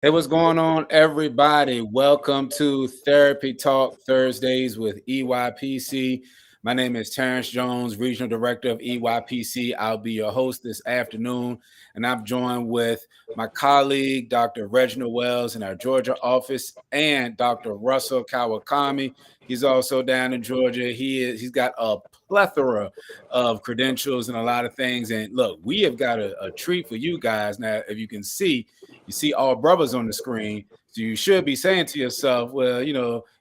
Hey, what's going on, everybody? Welcome to Therapy Talk Thursdays with EYPC. My name is Terrence Jones, Regional Director of EYPC. I'll be your host this afternoon, and I'm joined with my colleague, Dr. Reginald Wells, in our Georgia office, and Dr. Russell Kawakami. He's also down in Georgia. He's got a plethora of credentials and a lot of things. And look, we have got a treat for you guys now. If you can see, you see all brothers on the screen. So you should be saying to yourself, well,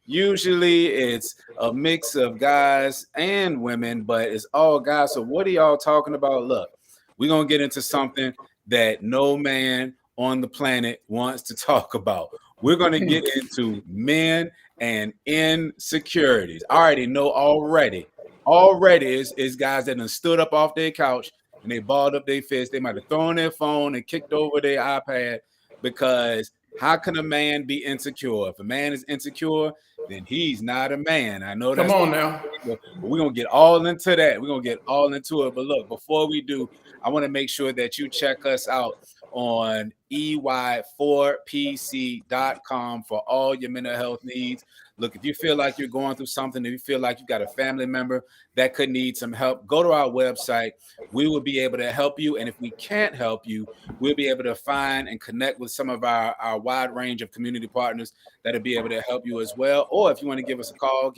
usually it's a mix of guys and women, but it's all guys. So what are y'all talking about? Look, we're going to get into something that no man on the planet wants to talk about. We're going to get into men and insecurities. I already know already is guys that have stood up off their couch and they balled up their fist. They might have thrown their phone and kicked over their iPad, because how can a man be insecure? If a man is insecure, then he's not a man. I know that's— Come on now. But we're going to get all into that. We're going to get all into it. But look, before we do, I want to make sure that you check us out on EY4PC.com for all your mental health needs. Look, if you feel like you're going through something, if you feel like you got a family member that could need some help, go to our website. We will be able to help you. And if we can't help you, we'll be able to find and connect with some of our wide range of community partners that'll be able to help you as well. Or if you want to give us a call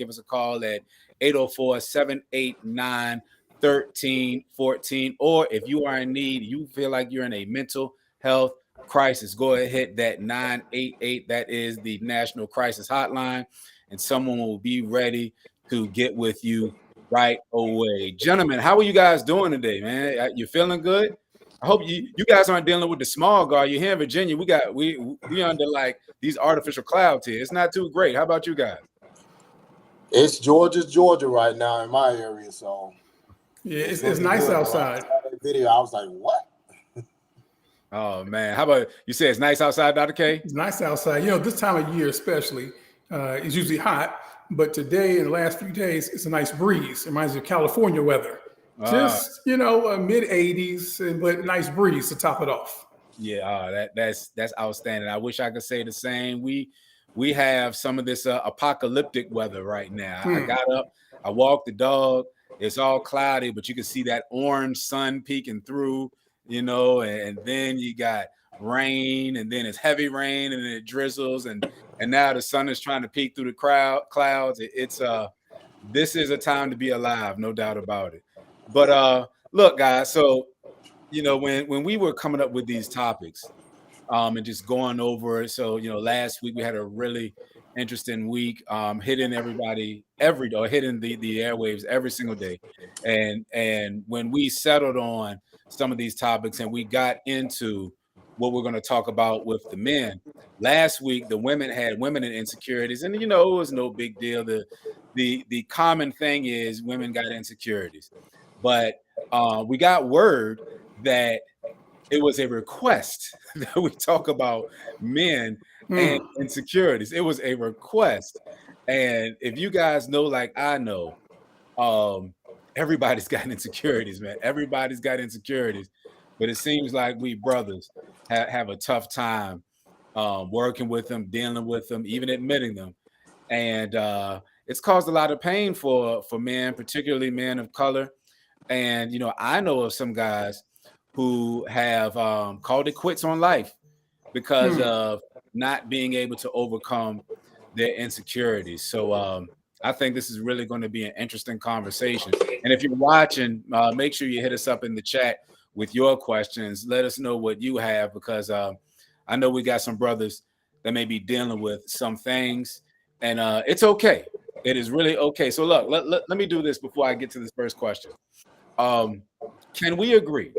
at 804-789-1314. Or if you are in need, you feel like you're in a mental health crisis, go ahead, hit that 988. That is the National Crisis Hotline, and someone will be ready to get with you right away. Gentlemen, how are you guys doing today, man? You feeling good? I hope you guys aren't dealing with the smog. Are you here in Virginia? We under like these artificial clouds here. It's not too great. How about you guys? It's Georgia right now in my area, so yeah, it's nice outside. Video, I was like, what? Oh man, how about you? Say it's nice outside, Dr. K? It's nice outside. This time of year especially, it's usually hot, but today in the last few days, it's a nice breeze. It reminds me of California weather. Just mid 80s, but nice breeze to top it off. Yeah, that's outstanding. I wish I could say the same. We have some of this apocalyptic weather right now. I got up, I walked the dog. It's all cloudy, but you can see that orange sun peeking through. And then you got rain, and then it's heavy rain, and then it drizzles, and now the sun is trying to peek through the clouds. This is a time to be alive, no doubt about it. But look, guys, so when we were coming up with these topics, and just going over it, so last week we had a really interesting week, hitting everybody hitting the airwaves every single day, and when we settled on some of these topics and we got into what we're going to talk about with the men last week, the women had women and insecurities, and it was no big deal. The common thing is women got insecurities, but we got word that it was a request that we talk about men and insecurities. It was a request, and if you guys know, like I know, everybody's got insecurities, man. Everybody's got insecurities, but it seems like we brothers have a tough time working with them, dealing with them, even admitting them, and it's caused a lot of pain for men, particularly men of color. And I know of some guys who have called it quits on life because of not being able to overcome their insecurities. So I think this is really going to be an interesting conversation. And if you're watching, make sure you hit us up in the chat with your questions. Let us know what you have, because I know we got some brothers that may be dealing with some things, and it's okay. It is really okay. So look, let me do this before I get to this first question. Can we agree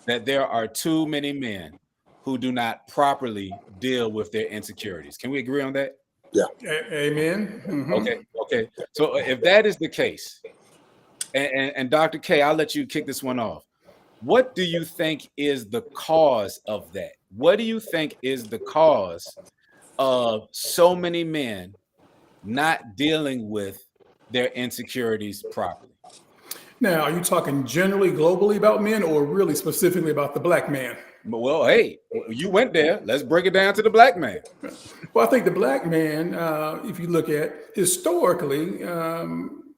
that there are too many men who do not properly deal with their insecurities? Can we agree on that? Yeah. Amen. Mm-hmm. Okay. So if that is the case, and Dr. K, I'll let you kick this one off. What do you think is the cause of that? What do you think is the cause of so many men not dealing with their insecurities properly? Now, are you talking generally, globally about men, or really specifically about the black man? Well, hey, you went there. Let's break it down to the black man. Well, I think the black man, if you look at historically,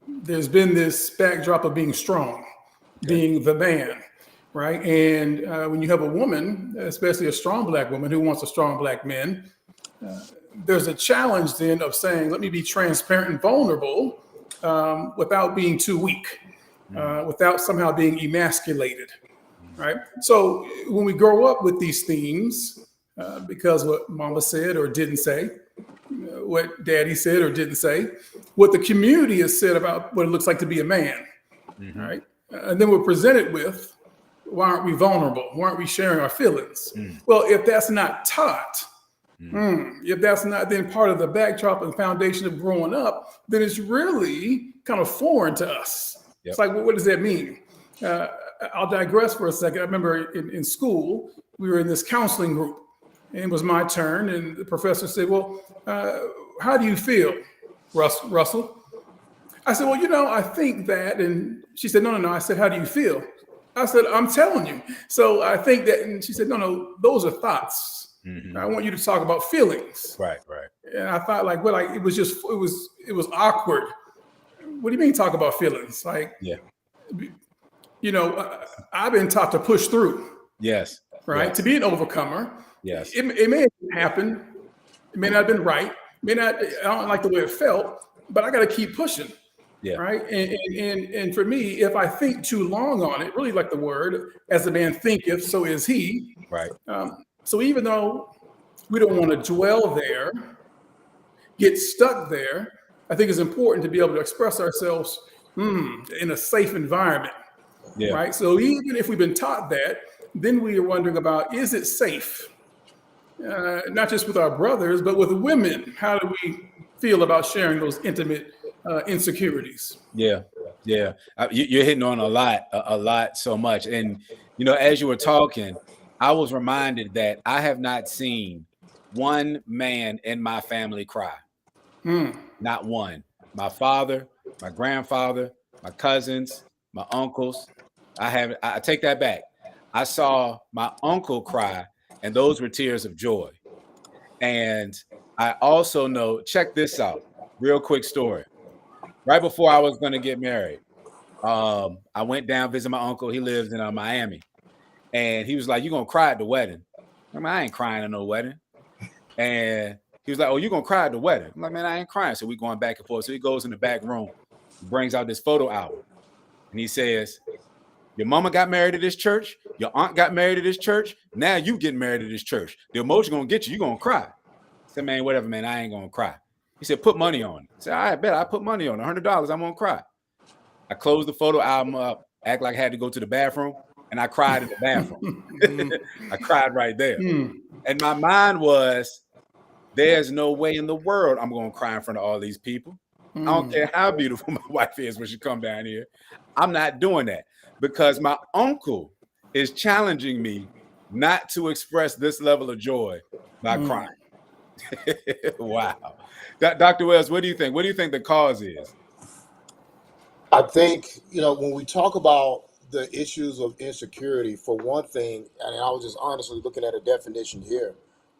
there's been this backdrop of being strong, being the man, right? And when you have a woman, especially a strong black woman who wants a strong black man, there's a challenge then of saying, let me be transparent and vulnerable without being too weak, without somehow being emasculated, right? So when we grow up with these themes, because what mama said or didn't say, what daddy said or didn't say, what the community has said about what it looks like to be a man, right? And then we're presented with, why aren't we vulnerable? Why aren't we sharing our feelings? Well, if that's not taught, if that's not then part of the backdrop and foundation of growing up, then it's really kind of foreign to us. It's like, well, what does that mean? I'll digress for a second. I remember in school, we were in this counseling group, and it was my turn, and the professor said, well, how do you feel, Russell? I said, well, I think that, and she said, no. I said, how do you feel? I said, I'm telling you. So I think that, and she said, no, those are thoughts. I want you to talk about feelings. Right. And I thought it was awkward. What do you mean talk about feelings? Like, I've been taught to push through. Yes. Right. Yes. To be an overcomer. Yes. It may have happened. It may not have been right. I don't like the way it felt, but I got to keep pushing. Yeah. Right. And for me, if I think too long on it, really like the word, as a man thinketh, so is he. Right. So even though we don't want to dwell there, get stuck there, I think it's important to be able to express ourselves in a safe environment. Yeah. Right. So even if we've been taught that, then we are wondering about, is it safe? Not just with our brothers, but with women. How do we feel about sharing those intimate insecurities? Yeah. You're hitting on a lot so much. And, as you were talking, I was reminded that I have not seen one man in my family cry. Not one. My father, my grandfather, my cousins, my uncles. I take that back. I saw my uncle cry, and those were tears of joy. And I also know, check this out, real quick story. Right before I was going to get married, I went down visit my uncle. He lives in Miami. And he was like, "You gonna cry at the wedding?" I'm like, "I ain't crying at no wedding." And he was like, "Oh, you gonna cry at the wedding?" I'm like, "Man, I ain't crying." So we going back and forth. So he goes in the back room, brings out this photo album, and he says, "Your mama got married at this church. Your aunt got married at this church. Now you getting married at this church. The emotion gonna get you. You gonna cry." I said, "Man, whatever, man. I ain't gonna cry." He said, "Put money on it." I said, "I bet I put money on it. $100. I'm gonna cry." I closed the photo album up, act like I had to go to the bathroom. And I cried in the bathroom. I cried right there. And my mind was, there's no way in the world I'm going to cry in front of all these people. I don't care how beautiful my wife is when she come down here. I'm not doing that because my uncle is challenging me not to express this level of joy by crying. Wow. Dr. Wells, what do you think? What do you think the cause is? I think, when we talk about the issues of insecurity, for one thing, and I was just honestly looking at a definition here,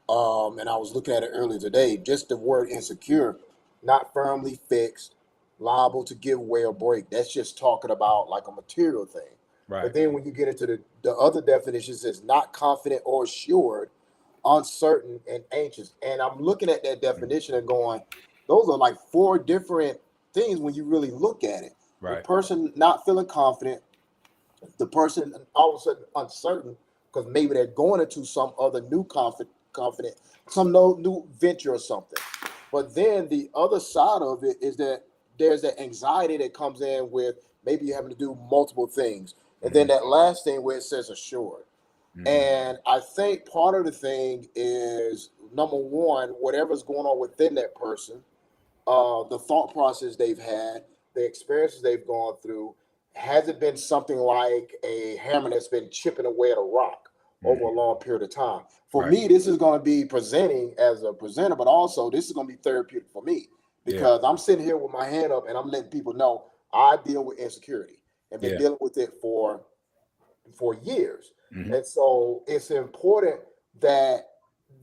and I was looking at it earlier today, just the word insecure, not firmly fixed, liable to give way or break. That's just talking about like a material thing. Right. But then when you get into the other definitions, it's not confident or assured, uncertain, and anxious. And I'm looking at that definition and going, those are like four different things when you really look at it. Right. The person not feeling confident, the person all of a sudden uncertain because maybe they're going into some other new confident, some new venture or something. But then the other side of it is that there's that anxiety that comes in with maybe you're having to do multiple things. And then that last thing where it says assured. And I think part of the thing is, number one, whatever's going on within that person, the thought process they've had, the experiences they've gone through, has it been something like a hammer that's been chipping away at a rock over a long period of time? For me, this is going to be presenting as a presenter, but also this is going to be therapeutic for me because I'm sitting here with my hand up and I'm letting people know I deal with insecurity and been dealing with it for years. And so it's important that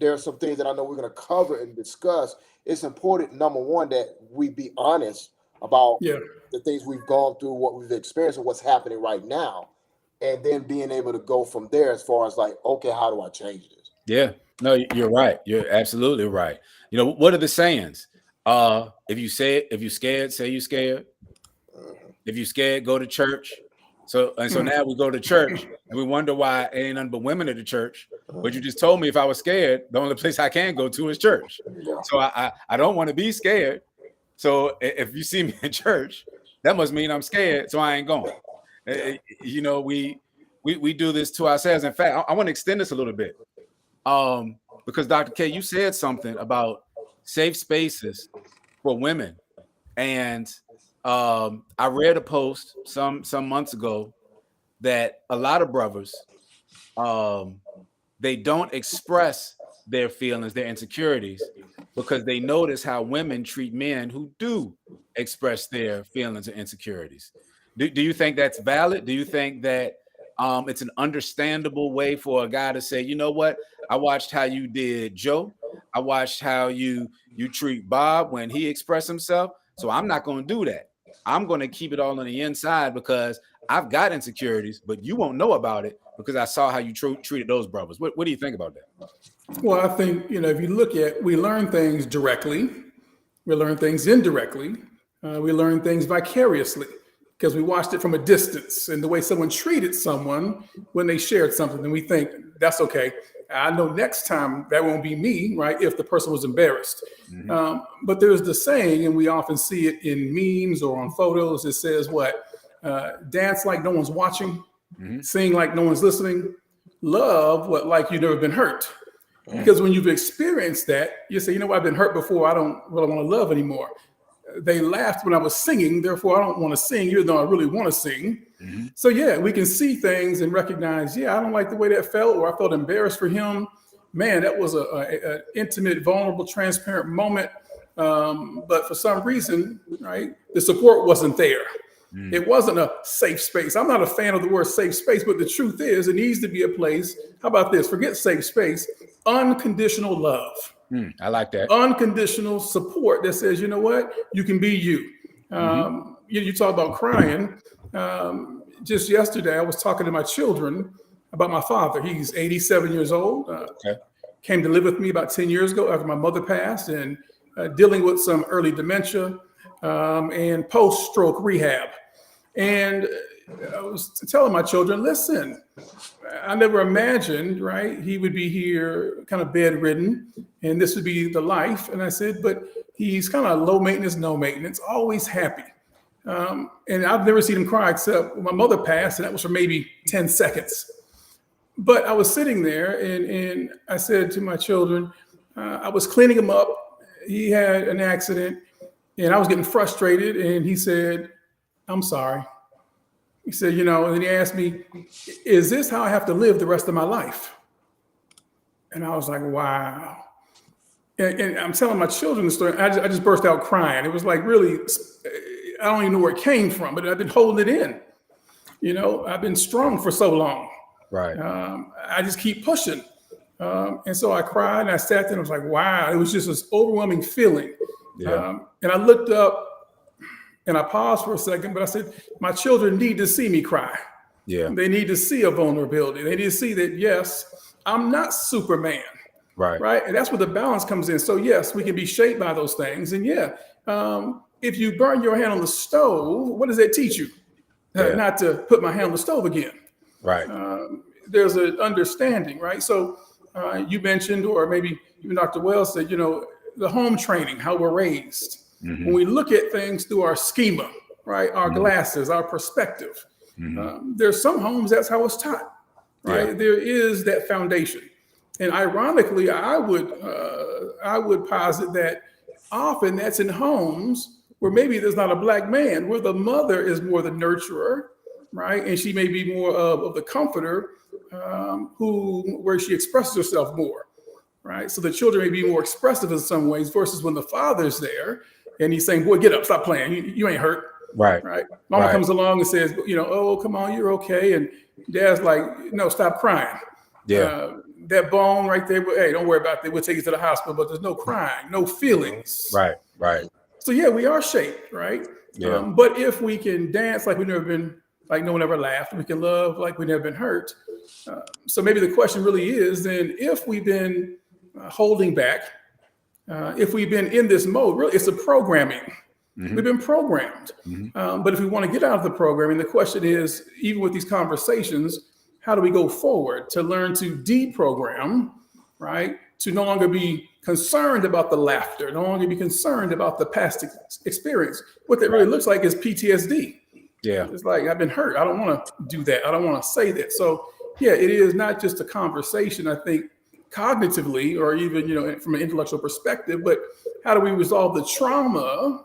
there's some things that I know we're going to cover and discuss. It's important, number one, that we be honest about the things we've gone through, what we've experienced, and what's happening right now. And then being able to go from there as far as like, okay, how do I change this? Yeah, no, you're right. You're absolutely right. You know, what are the sayings? If you scared, say you scared. If you scared, go to church. So now we go to church and we wonder why it ain't nothing but women at the church. But you just told me if I was scared, the only place I can go to is church. So I don't want to be scared. So if you see me in church, that must mean I'm scared. So I ain't going. You know, we do this to ourselves. In fact, I want to extend this a little bit. Because Dr. K, you said something about safe spaces for women. And I read a post some months ago that a lot of brothers, they don't express their feelings, their insecurities, because they notice how women treat men who do express their feelings and insecurities. Do you think that's valid? Do you think that it's an understandable way for a guy to say, you know what? I watched how you did Joe. I watched how you treat Bob when he expressed himself. So I'm not going to do that. I'm going to keep it all on the inside because I've got insecurities, but you won't know about it because I saw how you treated those brothers. What do you think about that? Well, I think, if you look at, we learn things directly, we learn things indirectly, we learn things vicariously because we watched it from a distance, and the way someone treated someone when they shared something, and we think that's okay. I know next time that won't be me, right? If the person was embarrassed. But there's the saying, and we often see it in memes or on photos. It says what? Dance like no one's watching, sing like no one's listening, love what like you've never been hurt. Because when you've experienced that, you say, you know what, I've been hurt before. I don't really want to love anymore. They laughed when I was singing, therefore I don't want to sing, even though I really want to sing. So yeah, we can see things and recognize, I don't like the way that felt, or I felt embarrassed for him. Man, that was a intimate, vulnerable, transparent moment. But for some reason, right, the support wasn't there. It wasn't a safe space. I'm not a fan of the word safe space, but the truth is it needs to be a place. How about this? Forget safe space, unconditional love. I like that. Unconditional support that says, you know what, you can be you. You talk about crying. Just yesterday, I was talking to my children about my father. He's 87 years old. Came to live with me about 10 years ago after my mother passed, and dealing with some early dementia and post-stroke rehab. And I was telling my children, listen, I never imagined, right, he would be here kind of bedridden and this would be the life. And I said, but he's kind of low maintenance, no maintenance, always happy. And I've never seen him cry except when my mother passed, and that was for maybe 10 seconds. But I was sitting there and I said to my children, I was cleaning him up. He had an accident and I was getting frustrated. And he said, I'm sorry. He said, and then he asked me, is this how I have to live the rest of my life? And I was like, wow. And I'm telling my children the story. I just burst out crying. It was like really, I don't even know where it came from, but I've been holding it in. I've been strong for so long. Right. I just keep pushing. And so I cried and I sat there and I was like, wow, it was just this overwhelming feeling. And I looked up and I paused for a second, but I said, my children need to see me cry. They need to see a vulnerability. They need to see that, yes, I'm not Superman. Right. And that's where the balance comes in. So yes, we can be shaped by those things. And if you burn your hand on the stove, what does that teach you? Not to put my hand on the stove again. Right. There's an understanding, right? So you mentioned, or maybe even Dr. Wells said, the home training, how we're raised. When we look at things through our schema, right? Our glasses, our perspective. There's some homes that's how it's taught, right? There is that foundation. And ironically, I would posit that often that's in homes where maybe there's not a Black man, where the mother is more the nurturer, right? And she may be more of the comforter, where she expresses herself more, right? So the children may be more expressive in some ways versus when the father's there and he's saying, boy, get up, stop playing. You ain't hurt. Right. right? Mama comes along and says, oh, come on, you're okay. And dad's like, no, stop crying. Yeah. That bone right there, hey, don't worry about that. We'll take you to the hospital, but there's no crying, no feelings. Right. Right. So yeah, we are shaped, right? Yeah. But if we can dance like we've never been, like no one ever laughed, we can love like we've never been hurt. So maybe the question really is then, if we've been holding back, if we've been in this mode, really, it's a programming. We've been programmed. But if we want to get out of the programming, the question is, even with these conversations, how do we go forward to learn to deprogram, right? To no longer be concerned about the laughter, no longer be concerned about the past experience. What that really looks like is PTSD. Yeah. It's like, I've been hurt. I don't want to do that. I don't want to say that. So yeah, it is not just a conversation, I think, cognitively, or even, from an intellectual perspective, but how do we resolve the trauma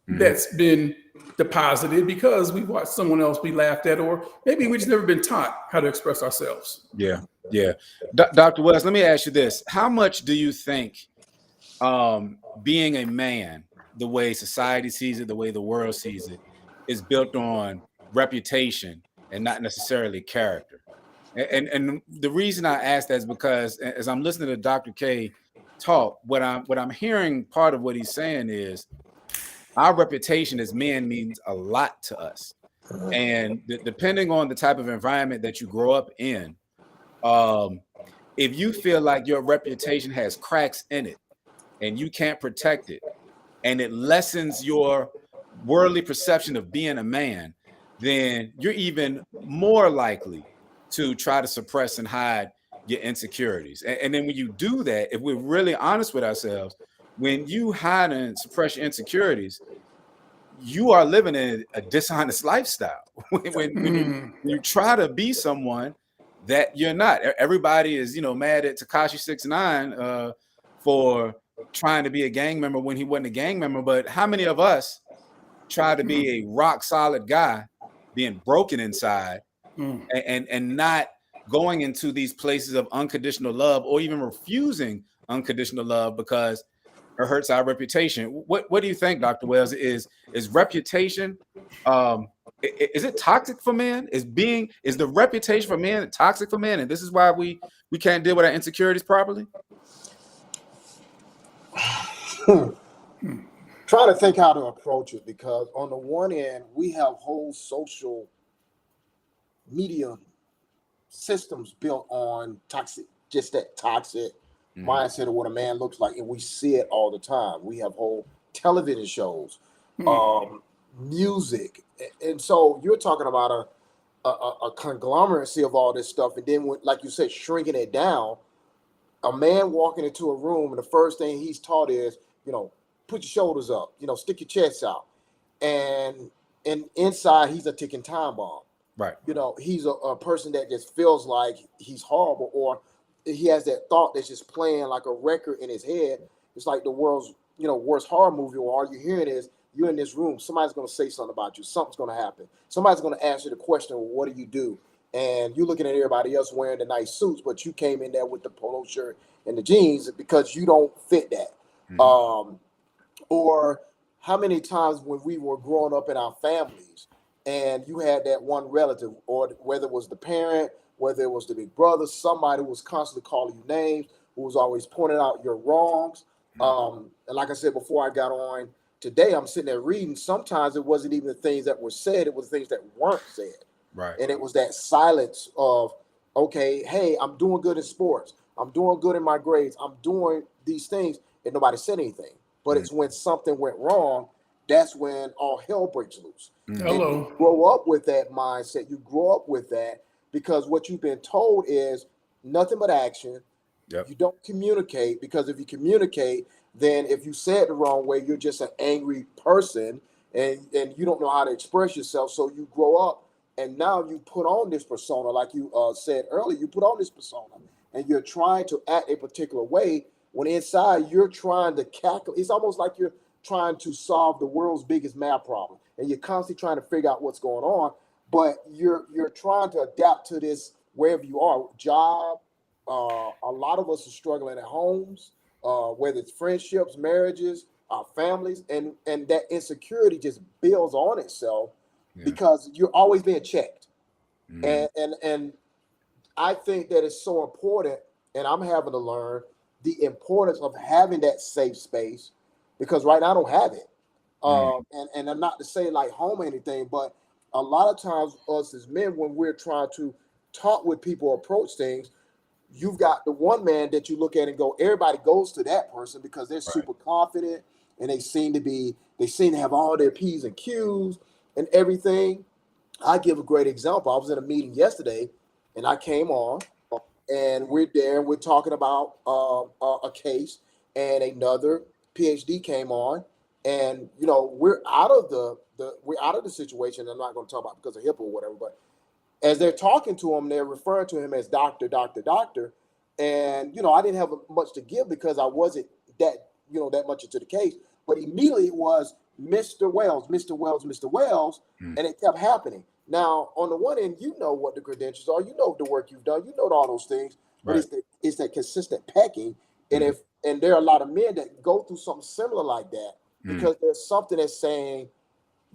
that's been deposited because we watched someone else be laughed at, or maybe we just never been taught how to express ourselves. Yeah. Yeah. Dr. Wells, let me ask you this. How much do you think being a man, the way society sees it, the way the world sees it, is built on reputation and not necessarily character? And the reason I ask that is because as I'm listening to Dr. K talk, what I'm hearing, part of what he's saying is our reputation as men means a lot to us. And depending on the type of environment that you grow up in, if you feel like your reputation has cracks in it and you can't protect it, and it lessens your worldly perception of being a man, then you're even more likely to try to suppress and hide your insecurities. And then when you do that, if we're really honest with ourselves, when you hide and suppress your insecurities, you are living in a dishonest lifestyle. when you try to be someone that you're not. Everybody is, mad at Tekashi 6ix9ine for trying to be a gang member when he wasn't a gang member. But how many of us try to be a rock solid guy, being broken inside, and not going into these places of unconditional love, or even refusing unconditional love because it hurts our reputation? What do you think, Dr. Wells? Is reputation, is it toxic for men? Is the reputation for men toxic for men? And this is why we can't deal with our insecurities properly? Trying to think how to approach it, because on the one end, we have whole social media systems built on toxic mindset of what a man looks like, and we see it all the time. We have whole television shows, music, and so you're talking about a conglomeracy of all this stuff, and then like you said, shrinking it down. A man walking into a room, and the first thing he's taught is, put your shoulders up, stick your chest out, and inside he's a ticking time bomb. Right. He's a person that just feels like he's horrible, or he has that thought that's just playing like a record in his head. It's like the world's, worst horror movie, where all you're hearing is, you're in this room, somebody's going to say something about you, something's going to happen. Somebody's going to ask you the question, well, what do you do? And you're looking at everybody else wearing the nice suits, but you came in there with the polo shirt and the jeans because you don't fit that. Or how many times when we were growing up in our families, and you had that one relative, or whether it was the parent, whether it was the big brother, somebody who was constantly calling you names, who was always pointing out your wrongs. And like I said before I got on today, I'm sitting there reading. Sometimes it wasn't even the things that were said, it was things that weren't said. Right. And it was that silence of, okay, hey, I'm doing good in sports, I'm doing good in my grades, I'm doing these things, and nobody said anything. But it's when something went wrong, that's when all hell breaks loose. Hello. And you grow up with that mindset. You grow up with that because what you've been told is nothing but action. Yep. You don't communicate, because if you communicate, then if you say it the wrong way, you're just an angry person, and you don't know how to express yourself. So you grow up, and now you put on this persona, like you said earlier. You put on this persona, and you're trying to act a particular way, when inside you're trying to calculate. It's almost like you're trying to solve the world's biggest math problem, and you're constantly trying to figure out what's going on, but you're trying to adapt to this wherever you are. Job, a lot of us are struggling at homes, whether it's friendships, marriages, our families, and that insecurity just builds on itself Yeah. because you're always being checked. Mhm. And I think that it's so important, and I'm having to learn the importance of having that safe space because right now I don't have it. Mm. And I'm not to say like home or anything, but a lot of times us as men, when we're trying to talk with people, approach things, you've got the one man that you look at and go, everybody goes to that person because they're Right. super confident and they seem to have all their P's and Q's and everything. I give a great example. I was in a meeting yesterday and I came on and we're there and we're talking about a case, and another PhD came on, and we're out of the situation. I'm not going to talk about because of HIPAA or whatever, but as they're talking to him, they're referring to him as doctor, doctor, doctor. And, I didn't have much to give because I wasn't that much into the case. But immediately it was Mr. Wells, Mr. Wells, Mr. Wells. Mm. And it kept happening. Now, on the one end, you know what the credentials are, you know the work you've done, you know all those things, but Right. it's that consistent pecking. And Mm. and there are a lot of men that go through something similar like that Mm. because there's something that's saying,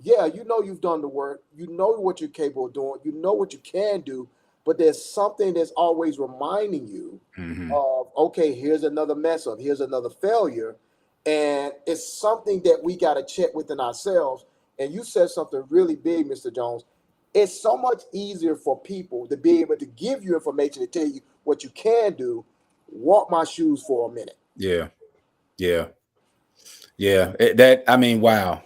yeah, you've done the work, you know what you're capable of doing, you know what you can do, but there's something that's always reminding you Mhm. of, okay, here's another mess up, here's another failure. And it's something that we got to check within ourselves. And you said something really big, Mr. Jones. It's so much easier for people to be able to give you information to tell you what you can do. Walk my shoes for a minute. Yeah. Yeah. Yeah. That I mean, wow.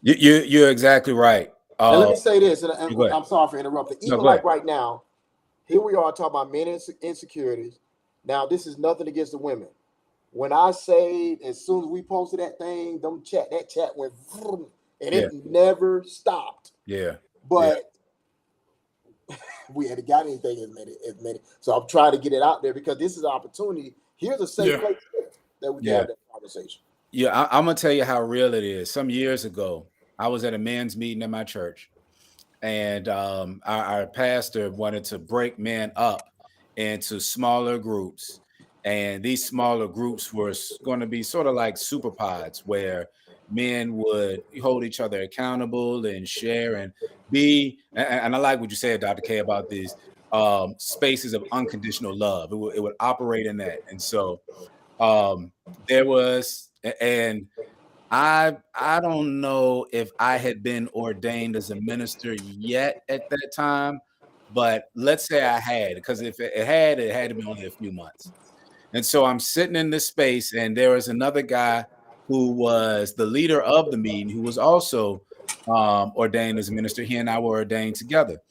You're exactly right. And let me say this, and Go ahead. I'm sorry for interrupting. No, Even go ahead. like right now, here we are talking about men insecurities. Now, this is nothing against the women. When I say, as soon as we posted that thing, that chat went, vroom, and Yeah. it never stopped. Yeah. Yeah. But we hadn't got anything admitted. So I'm trying to get it out there because this is an opportunity. Here's a safe Yeah. place that we can Yeah. have that conversation. Yeah. I'm gonna tell you how real it is. Some years ago, I was at a men's meeting at my church, and our pastor wanted to break men up into smaller groups, and these smaller groups were going to be sort of like super pods where men would hold each other accountable and share and be and I like what you said, Dr. K, about these spaces of unconditional love. It would operate in that. And so um there was and I don't know if I had been ordained as a minister yet at that time, but let's say I had, because if it had to be only a few months. And so I'm sitting in this space, and there was another guy who was the leader of the meeting, who was also ordained as a minister. He and I were ordained together.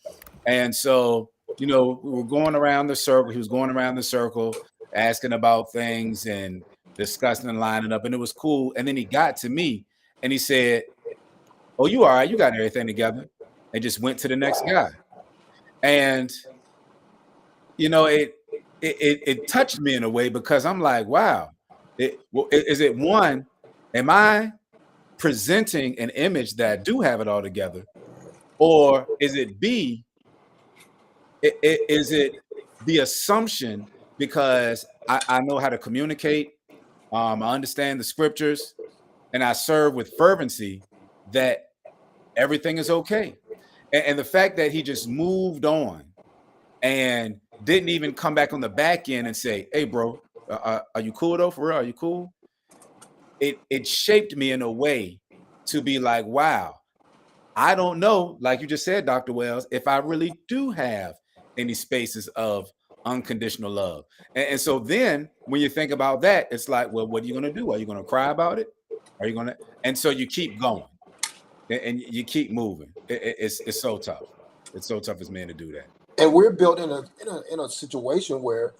And so, we were going around the circle. He was going around the circle, asking about things and discussing and lining up. And it was cool. And then he got to me and he said, "Oh, you all right? You got everything together." And just went to the next guy. And it touched me in a way because I'm like, wow, is it one, am I presenting an image that I do have it all together? Or is it B, is it the assumption because I know how to communicate, I understand the scriptures, and I serve with fervency, that everything is okay? And the fact that he just moved on and didn't even come back on the back end and say, "Hey, bro, are you cool though? For real, are you cool?" It shaped me in a way to be like, wow, I don't know, like you just said, Dr. Wells, if I really do have any spaces of unconditional love. And so then when you think about that, it's like, well, what are you going to do? Are you going to cry about it? Are you going to? And so you keep going and you keep moving. It's so tough. It's so tough as men to do that. And we're built in a situation where,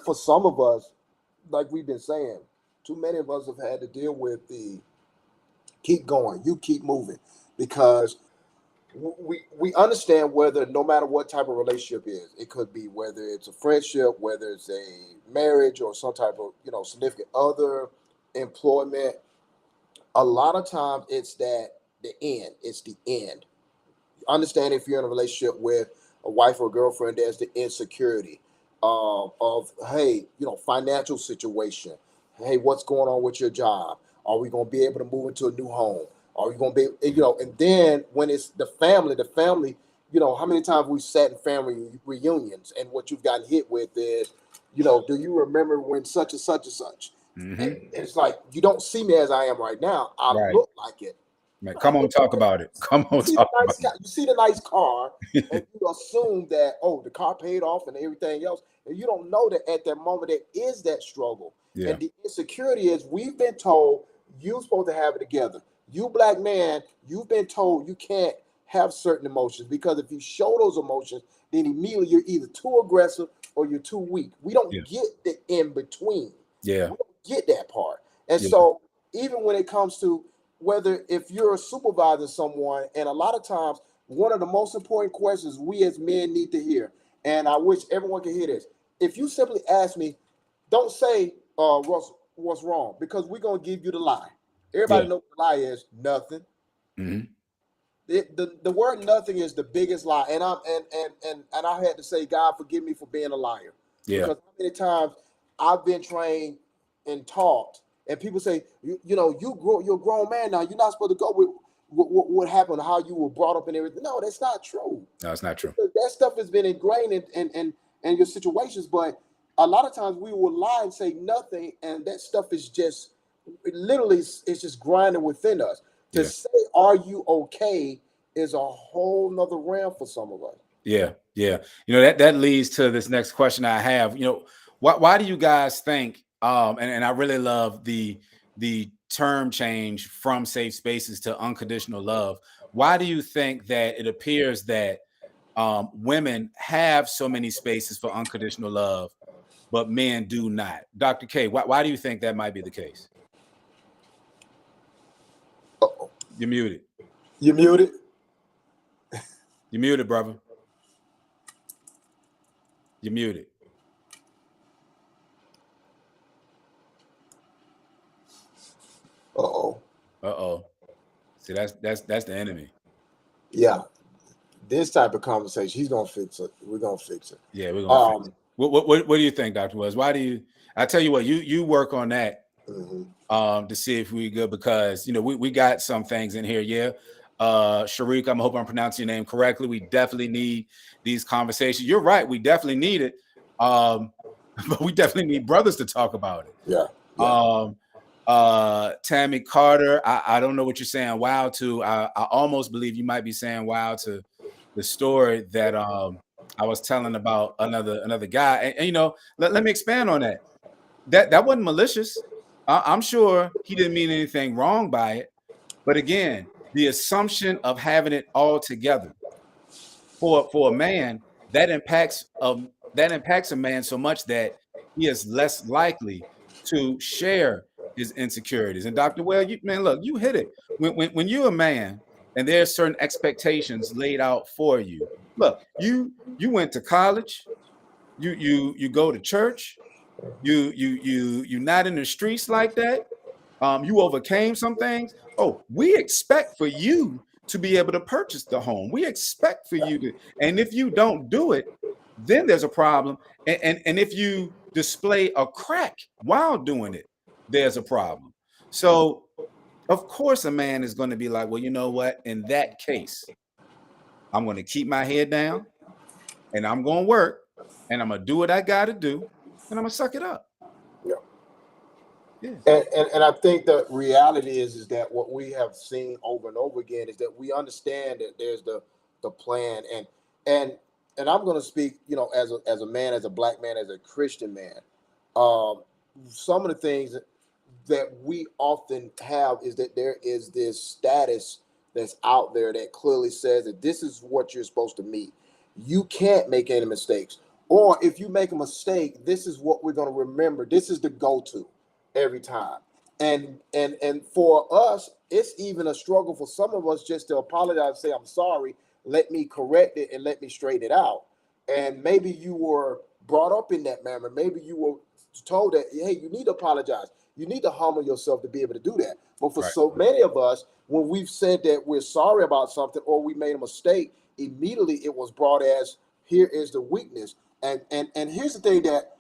for some of us, like we've been saying, too many of us have had to deal with the keep going, you keep moving, because we understand whether no matter what type of relationship is, it could be whether it's a friendship, whether it's a marriage or some type of significant other, employment. A lot of times it's the end. It's the end. Understand if you're in a relationship with a wife or a girlfriend, there's the insecurity of hey, financial situation. hey, what's going on with your job? Are we going to be able to move into a new home? Are we going to be, and then when it's the family, how many times we sat in family reunions, and what you've gotten hit with is, do you remember when such and such and such? Mm-hmm. And it's like, you don't see me as I am right now. I look like it. Man, come on, talk about it. Come on, talk about it. You see the nice car, and you assume that, the car paid off and everything else. And you don't know that at that moment there is that struggle. Yeah. And the insecurity is, we've been told you're supposed to have it together. You black man, you've been told you can't have certain emotions, because if you show those emotions, then immediately you're either too aggressive or you're too weak. We don't get the in between. Yeah. We don't get that part. And so even when it comes to whether if you're supervising someone, and a lot of times one of the most important questions we as men need to hear, and I wish everyone could hear this. If you simply ask me, don't say, Russ, what's wrong? Because we're going to give you the lie. Everybody knows what the lie is. Nothing. Mm-hmm. The word nothing is the biggest lie. And I had to say, God, forgive me for being a liar. Yeah. Because how many times I've been trained and taught, and people say, you're a grown man now. You're not supposed to go with what happened, how you were brought up and everything. No, that's not true. No, it's not true. That stuff has been ingrained in your situations. But a lot of times we will lie and say nothing, and that stuff is just literally, it's just grinding within us. To say, are you okay, is a whole nother realm for some of us. Yeah. Yeah. That leads to this next question I have. Why do you guys think, and I really love the term change from safe spaces to unconditional love. Why do you think that it appears that women have so many spaces for unconditional love, but men do not? Dr. K, why do you think that might be the case? Uh-oh. You're muted. You muted? You're muted, brother. You're muted. Uh-oh. See, that's the enemy. Yeah. This type of conversation, he's gonna fix it. We're gonna fix it. Yeah, we're gonna fix it. What do you think, Dr. Wells? Why do you? I tell you what, you work on that to see if we're good, because we got some things in here. Yeah, Sharik, I hope I'm pronouncing your name correctly. We definitely need these conversations. You're right, we definitely need it. But we definitely need brothers to talk about it. Yeah. Tammy Carter, I don't know what you're saying wow to. I almost believe you might be saying wow to the story that I was telling about another guy. And let me expand on that. That wasn't malicious. I'm sure he didn't mean anything wrong by it. But again, the assumption of having it all together for a man, that impacts a man so much that he is less likely to share his insecurities. And Dr. Well, look, you hit it. When you're a man and there's certain expectations laid out for you. Look, you went to college, you go to church, you're not in the streets like that. You overcame some things. Oh, we expect for you to be able to purchase the home. We expect for you to, and if you don't do it, then there's a problem. And if you display a crack while doing it, there's a problem. So, of course, a man is going to be like, well, you know what? In that case, I'm going to keep my head down, and I'm going to work, and I'm going to do what I got to do, and I'm going to suck it up. Yeah. And I think the reality is that what we have seen over and over again is that we understand that there's the plan, and I'm going to speak, as a man, as a black man, as a Christian man. Some of the things that we often have is that there is this status that's out there that clearly says that this is what you're supposed to meet. You can't make any mistakes. Or if you make a mistake, this is what we're going to remember. This is the go-to every time. And for us, it's even a struggle for some of us just to apologize and say, I'm sorry, let me correct it and let me straighten it out. And maybe you were brought up in that manner. Maybe you were told that, hey, you need to apologize. You need to humble yourself to be able to do that. But for so many of us, when we've said that we're sorry about something or we made a mistake, immediately it was brought as, here is the weakness. And here's the thing that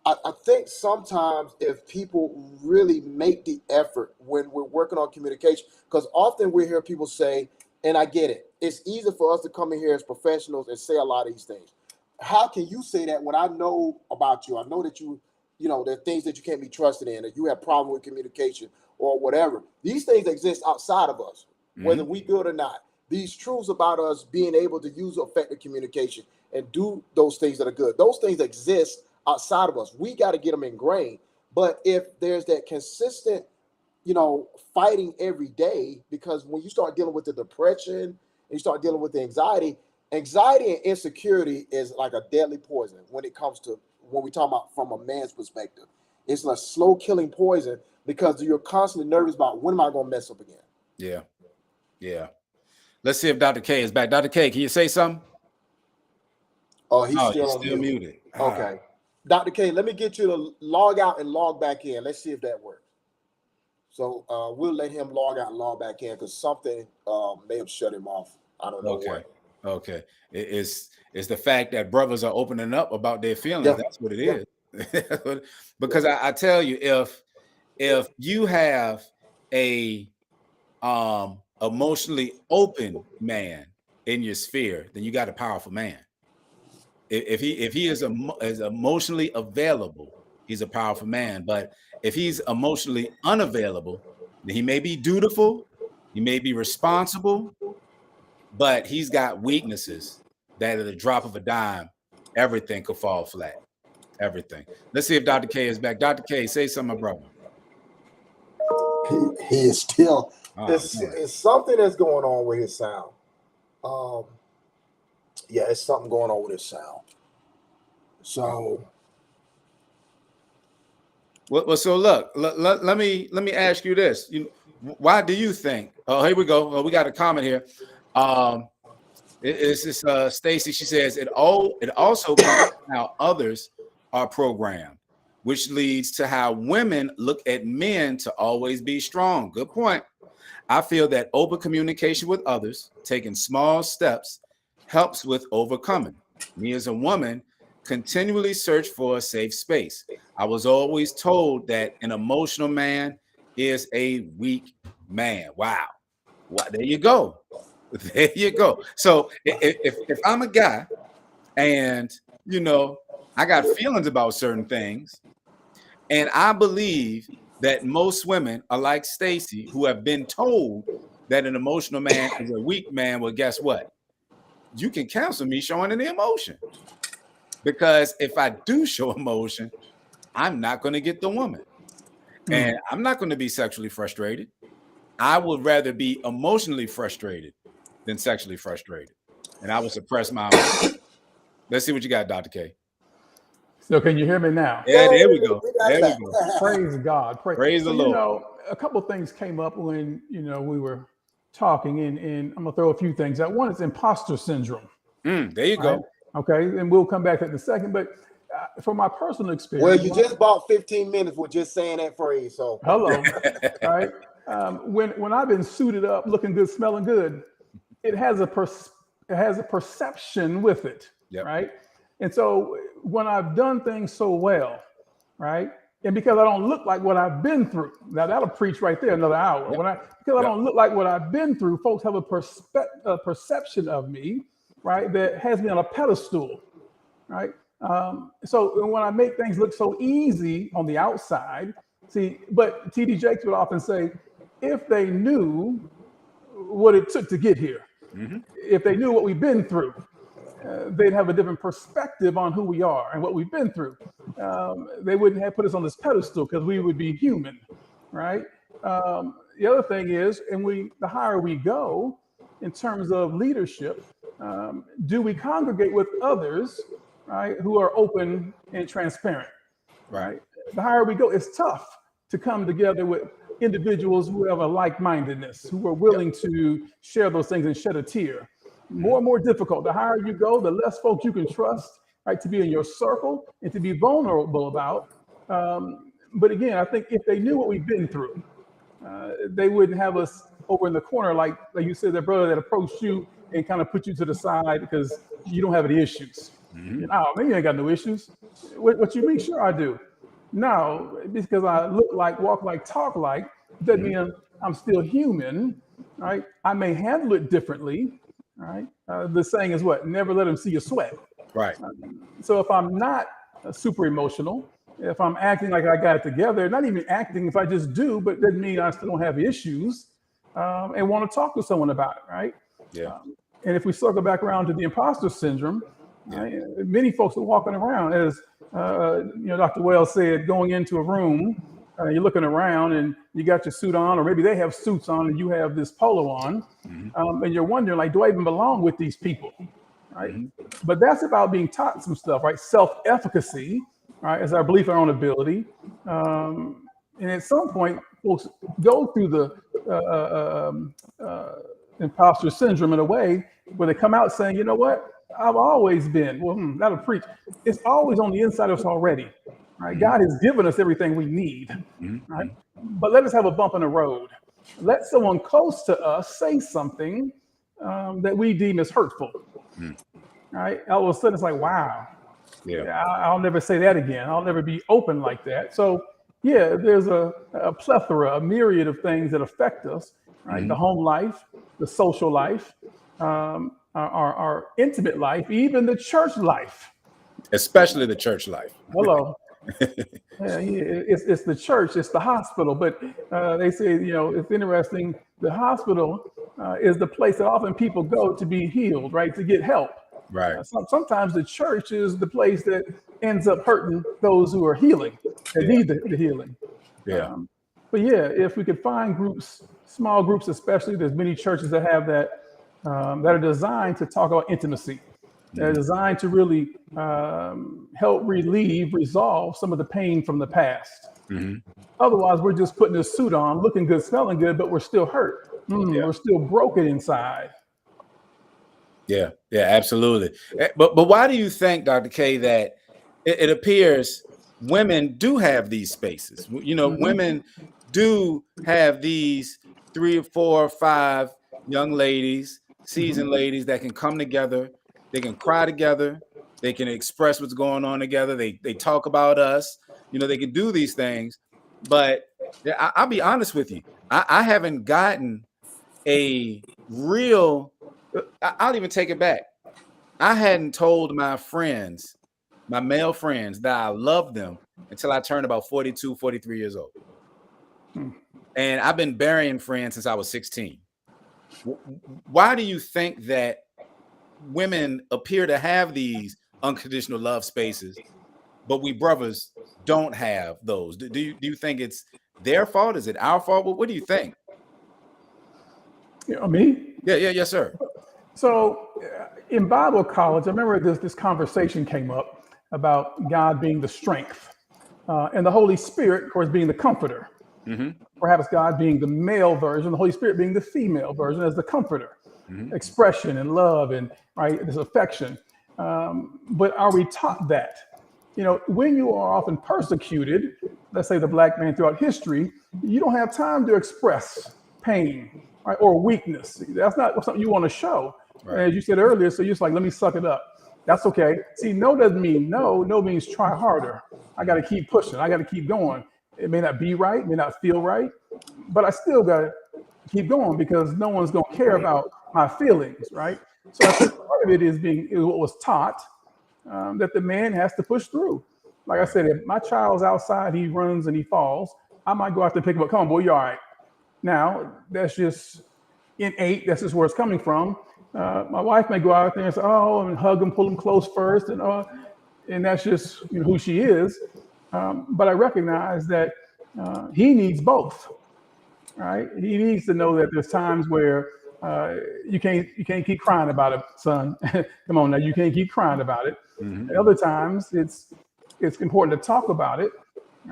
I think sometimes if people really make the effort when we're working on communication, because often we hear people say, and I get it, it's easy for us to come in here as professionals and say a lot of these things. How can you say that when I know about you? I know that there are things that you can't be trusted in, that you have problem with communication or whatever. These things exist outside of us, whether we good or not. These truths about us being able to use effective communication and do those things that are good, those things exist outside of us. We got to get them ingrained. But if there's that consistent, fighting every day, because when you start dealing with the depression and you start dealing with the anxiety and insecurity is like a deadly poison when we talk about from a man's perspective. It's a slow killing poison because you're constantly nervous about when am I going to mess up again? Yeah. Yeah. Let's see if Dr. K is back. Dr. K, can you say something? Oh, he's Oh, still he's on still mute. muted. Okay. Dr. K, let me get you to log out and log back in. Let's see if that works. So we'll let him log out and log back in because something may have shut him off. I don't know what. Okay. It's the fact that brothers are opening up about their feelings. Yeah. That's what it is. Because I tell you, if you have a emotionally open man in your sphere, then you got a powerful man. If he is emotionally available, he's a powerful man. But if he's emotionally unavailable, then he may be dutiful, he may be responsible, but he's got weaknesses that at the drop of a dime, everything could fall flat. Everything. Let's see if Dr. K is back. Dr. K, say something, my brother. He is still. It's something that's going on with his sound. It's something going on with his sound. So. Well, so look, let me ask you this. Why do you think? Oh, here we go. We got a comment here. It's this Stacy. She says it also comes from how others are programmed, which leads to how women look at men to always be strong. Good point. I feel that open communication with others, taking small steps, helps with overcoming. Me as a woman continually search for a safe space. I was always told that an emotional man is a weak man. Wow. There you go. There you go. So if I'm a guy and, I got feelings about certain things, and I believe that most women are like Stacy, who have been told that an emotional man is a weak man. Well, guess what? You can counsel me showing any emotion. Because if I do show emotion, I'm not going to get the woman. And I'm not going to be sexually frustrated. I would rather be emotionally frustrated than sexually frustrated. And I would suppress my emotions. Let's see what you got, Dr. K. So can you hear me now? Yeah, there we go. There we go. Praise God. Praise the Lord. A couple of things came up when, we were talking, and I'm going to throw a few things out. One is imposter syndrome. There you go. Okay, and we'll come back to that in a second. But from my personal experience, well, you just bought 15 minutes with just saying that phrase. So hello, right? When I've been suited up, looking good, smelling good, it has a perception with it, right? And so when I've done things so well, right, and because I don't look like what I've been through, now that'll preach right there another hour. Because I don't look like what I've been through, folks have a perception of me, right, that has me on a pedestal, right? So when I make things look so easy on the outside, but T.D. Jakes would often say, if they knew what it took to get here, if they knew what we've been through, they'd have a different perspective on who we are and what we've been through. They wouldn't have put us on this pedestal because we would be human, right? The other thing is, the higher we go in terms of leadership, do we congregate with others, right, who are open and transparent, right? The higher we go, it's tough to come together with individuals who have a like-mindedness, who are willing to share those things and shed a tear. More and more difficult. The higher you go, the less folks you can trust, right, to be in your circle and to be vulnerable about. But again, I think if they knew what we've been through, they wouldn't have us over in the corner, like you said, that brother that approached you and kind of put you to the side because you don't have any issues. You know, oh, man, you ain't got no issues. What you mean? Sure, I do. No, because I look like, walk like, talk like, doesn't mean I'm still human, right? I may handle it differently, right? The saying is what? Never let them see you sweat. Right. So if I'm not super emotional, if I'm acting like I got it together, not even acting if I just do, but doesn't mean I still don't have issues and want to talk to someone about it, right? Yeah. And if we circle back around to the imposter syndrome, right, many folks are walking around as, Dr. Wells said, going into a room, you're looking around and you got your suit on, or maybe they have suits on and you have this polo on, and you're wondering, like, do I even belong with these people, right? But that's about being taught some stuff, right? Self-efficacy, right, is our belief in our own ability. And at some point, folks go through the imposter syndrome in a way where they come out saying, you know what? I've always been, that'll preach. It's always on the inside of us already, right? God has given us everything we need, right? But let us have a bump in the road. Let someone close to us say something that we deem as hurtful, right? All of a sudden it's like, wow, I'll never say that again. I'll never be open like that. So yeah, there's a plethora, a myriad of things that affect us, right? The home life, the social life, our intimate life, even the church life. Especially the church life. Hello. It's the church, it's the hospital. But they say, it's interesting. The hospital is the place that often people go to be healed, right? To get help. Right. Sometimes the church is the place that ends up hurting those who are healing, that need the healing. Yeah. But yeah, if we could find groups, small groups especially, there's many churches that have that are designed to talk about intimacy. They're designed to really help resolve some of the pain from the past. Otherwise, we're just putting a suit on, looking good, smelling good, but we're still hurt. We're still broken inside. Yeah, absolutely. But why do you think, Dr. K, that it appears women do have these spaces? Women do have these 3 or 4 or 5 young ladies, seasoned ladies that can come together. They can cry together. They can express what's going on together. They talk about us. They can do these things. But I'll be honest with you. I haven't gotten a real, I'll even take it back. I hadn't told my friends, my male friends, that I love them until I turned about 42, 43 years old. And I've been burying friends since I was 16. Why do you think that women appear to have these unconditional love spaces, but we brothers don't have those? Do you think it's their fault? Is it our fault? What do you think? Me? Yeah, yes, sir. So in Bible college, I remember this conversation came up about God being the strength and the Holy Spirit, of course, being the comforter. Perhaps God being the male version, the Holy Spirit being the female version as the comforter, expression and love and this affection. But are we taught that? When you are often persecuted, let's say the Black man throughout history, you don't have time to express pain, right, or weakness. That's not something you want to show. Right. As you said earlier, so you're just like, let me suck it up. That's okay. See, no doesn't mean no. No means try harder. I got to keep pushing. I got to keep going. It may not be right, may not feel right, but I still got to keep going because no one's going to care about my feelings, right? So I think part of it is what was taught, that the man has to push through. Like I said, if my child's outside, he runs and he falls, I might go out there and pick him up. Come on, boy, you all right. Now, that's just innate. That's just where it's coming from. My wife may go out there and say, oh, and hug him, pull him close first. And that's just who she is. But I recognize that he needs both, right? He needs to know that there's times where you can't keep crying about it, son. Come on now, you can't keep crying about it. And other times it's important to talk about it.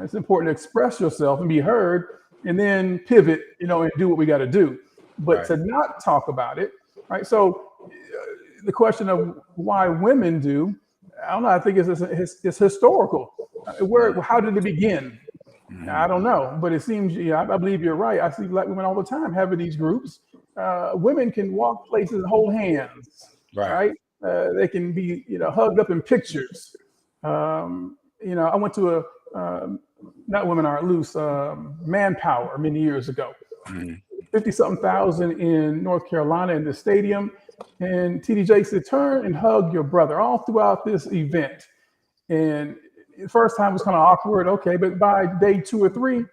It's important to express yourself and be heard, and then pivot, and do what we got to do. But to not talk about it, right? So the question of why women do, I don't know. I think it's historical. How did it begin? I don't know, but it seems, I believe you're right. I see Black women all the time having these groups. Women can walk places and hold hands, right? They can be, hugged up in pictures. I went to not Women Aren't Loose, Manpower many years ago. 50-something thousand in North Carolina in the stadium. And TDJ said, turn and hug your brother all throughout this event. And the first time was kind of awkward. Okay. But by day 2 or 3,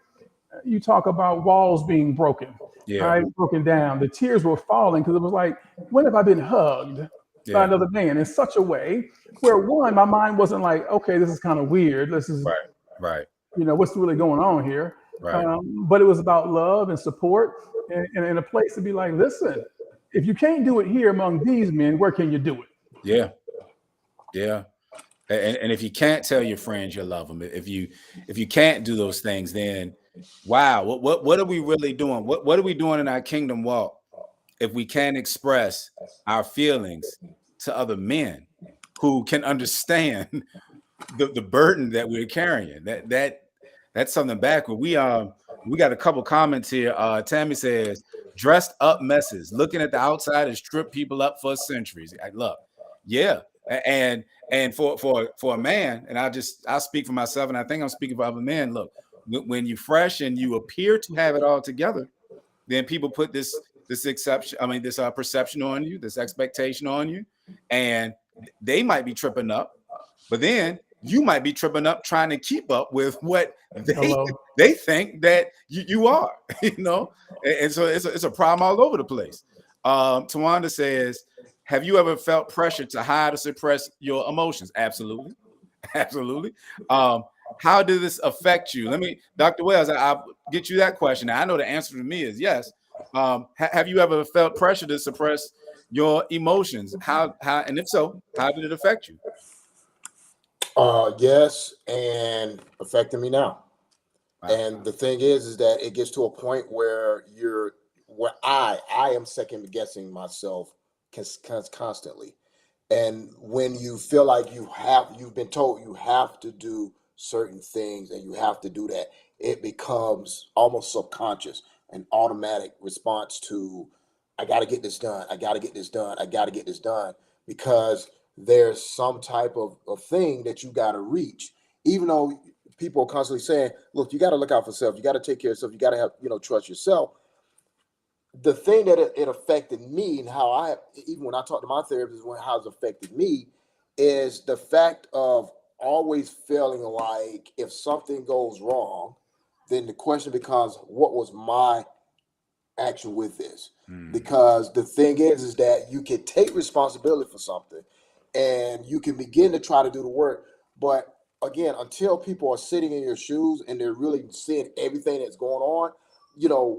you talk about walls being broken, right? Broken down. The tears were falling because it was like, when have I been hugged by another man in such a way where my mind wasn't like, okay, this is kind of weird. This is right. What's really going on here? Right. But it was about love and support and a place to be like, listen, if you can't do it here among these men, where can you do it? Yeah. And if you can't tell your friends you love them, if you can't do those things, then wow, what are we really doing? What are we doing in our kingdom walk if we can't express our feelings to other men who can understand the burden that we're carrying? That's something backward. We got a couple comments here. Tammy says, dressed up messes, looking at the outside and strip people up for centuries. Look, and for a man, and I'll speak for myself, and I think I'm speaking for other men. Look, when you're fresh and you appear to have it all together, then people put this perception on you, this expectation on you, and they might be tripping up, but then you might be tripping up trying to keep up with what they think that you are, and so it's a problem all over the place. Tawanda says, have you ever felt pressure to hide or suppress your emotions? Absolutely. How did this affect you? Dr. Wells, I'll get you that question. I know the answer to me is yes. Have you ever felt pressure to suppress your emotions? How, and if so, how did it affect you? Yes, and affecting me now. Wow. And the thing is that it gets to a point where I am second guessing myself constantly. And when you feel like you've been told you have to do certain things and you have to do that, it becomes almost subconscious, an automatic response to, I got to get this done. I got to get this done. I got to get this done, because there's some type of thing that you got to reach, even though people are constantly saying, look, you got to look out for yourself. You got to take care of yourself. You got to have, trust yourself. The thing that it affected me, and how even when I talk to my therapist, how it's affected me, is the fact of always feeling like if something goes wrong, then the question becomes, what was my action with this? Because the thing is that you can take responsibility for something and you can begin to try to do the work. But again, until people are sitting in your shoes and they're really seeing everything that's going on,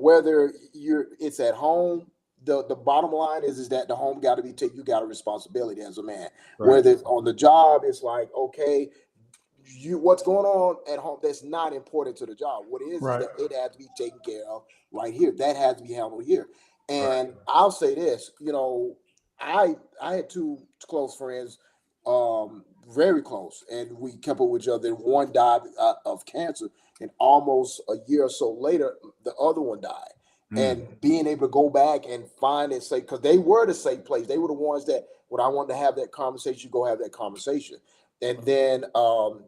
whether it's at home, the bottom line is that the home got to be taken. You got a responsibility as a man. Right. Whether it's on the job, it's like, okay, what's going on at home, that's not important to the job. What is that it has to be taken care of right here. That has to be handled here. And I'll say this, I had 2 close friends, very close, and we kept up with each other. One died of cancer, and almost a year or so later, the other one died. And being able to go back and find and say, because they were the safe place. They were the ones that when I wanted to have that conversation, go have that conversation. And then,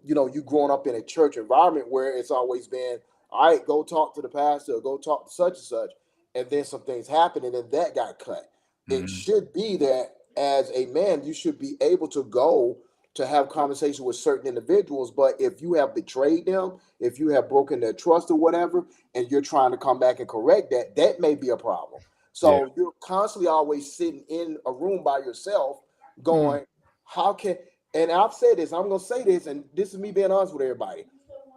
you growing up in a church environment where it's always been, all right, go talk to the pastor, go talk to such and such. And then some things happened, and then that got cut. It should be that as a man, you should be able to go to have conversation with certain individuals. But if you have betrayed them, if you have broken their trust or whatever, and you're trying to come back and correct that, that may be a problem. So you're constantly always sitting in a room by yourself going, how can, and I've said this, I'm going to say this, and this is me being honest with everybody.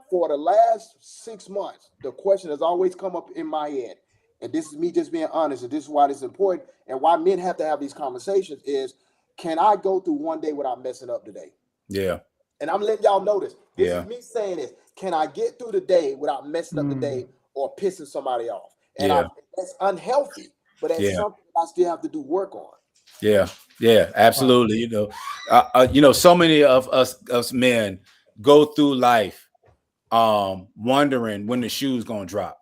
For the last 6 months, the question has always come up in my head, and this is me just being honest, and this is why this is important, and why men have to have these conversations is, can I go through one day without messing up today? Yeah. And I'm letting y'all know this. This is me saying this. Can I get through the day without messing up the day or pissing somebody off? And that's unhealthy, but that's something I still have to do work on. Yeah, absolutely. So many of us men go through life wondering when the shoe's gonna drop,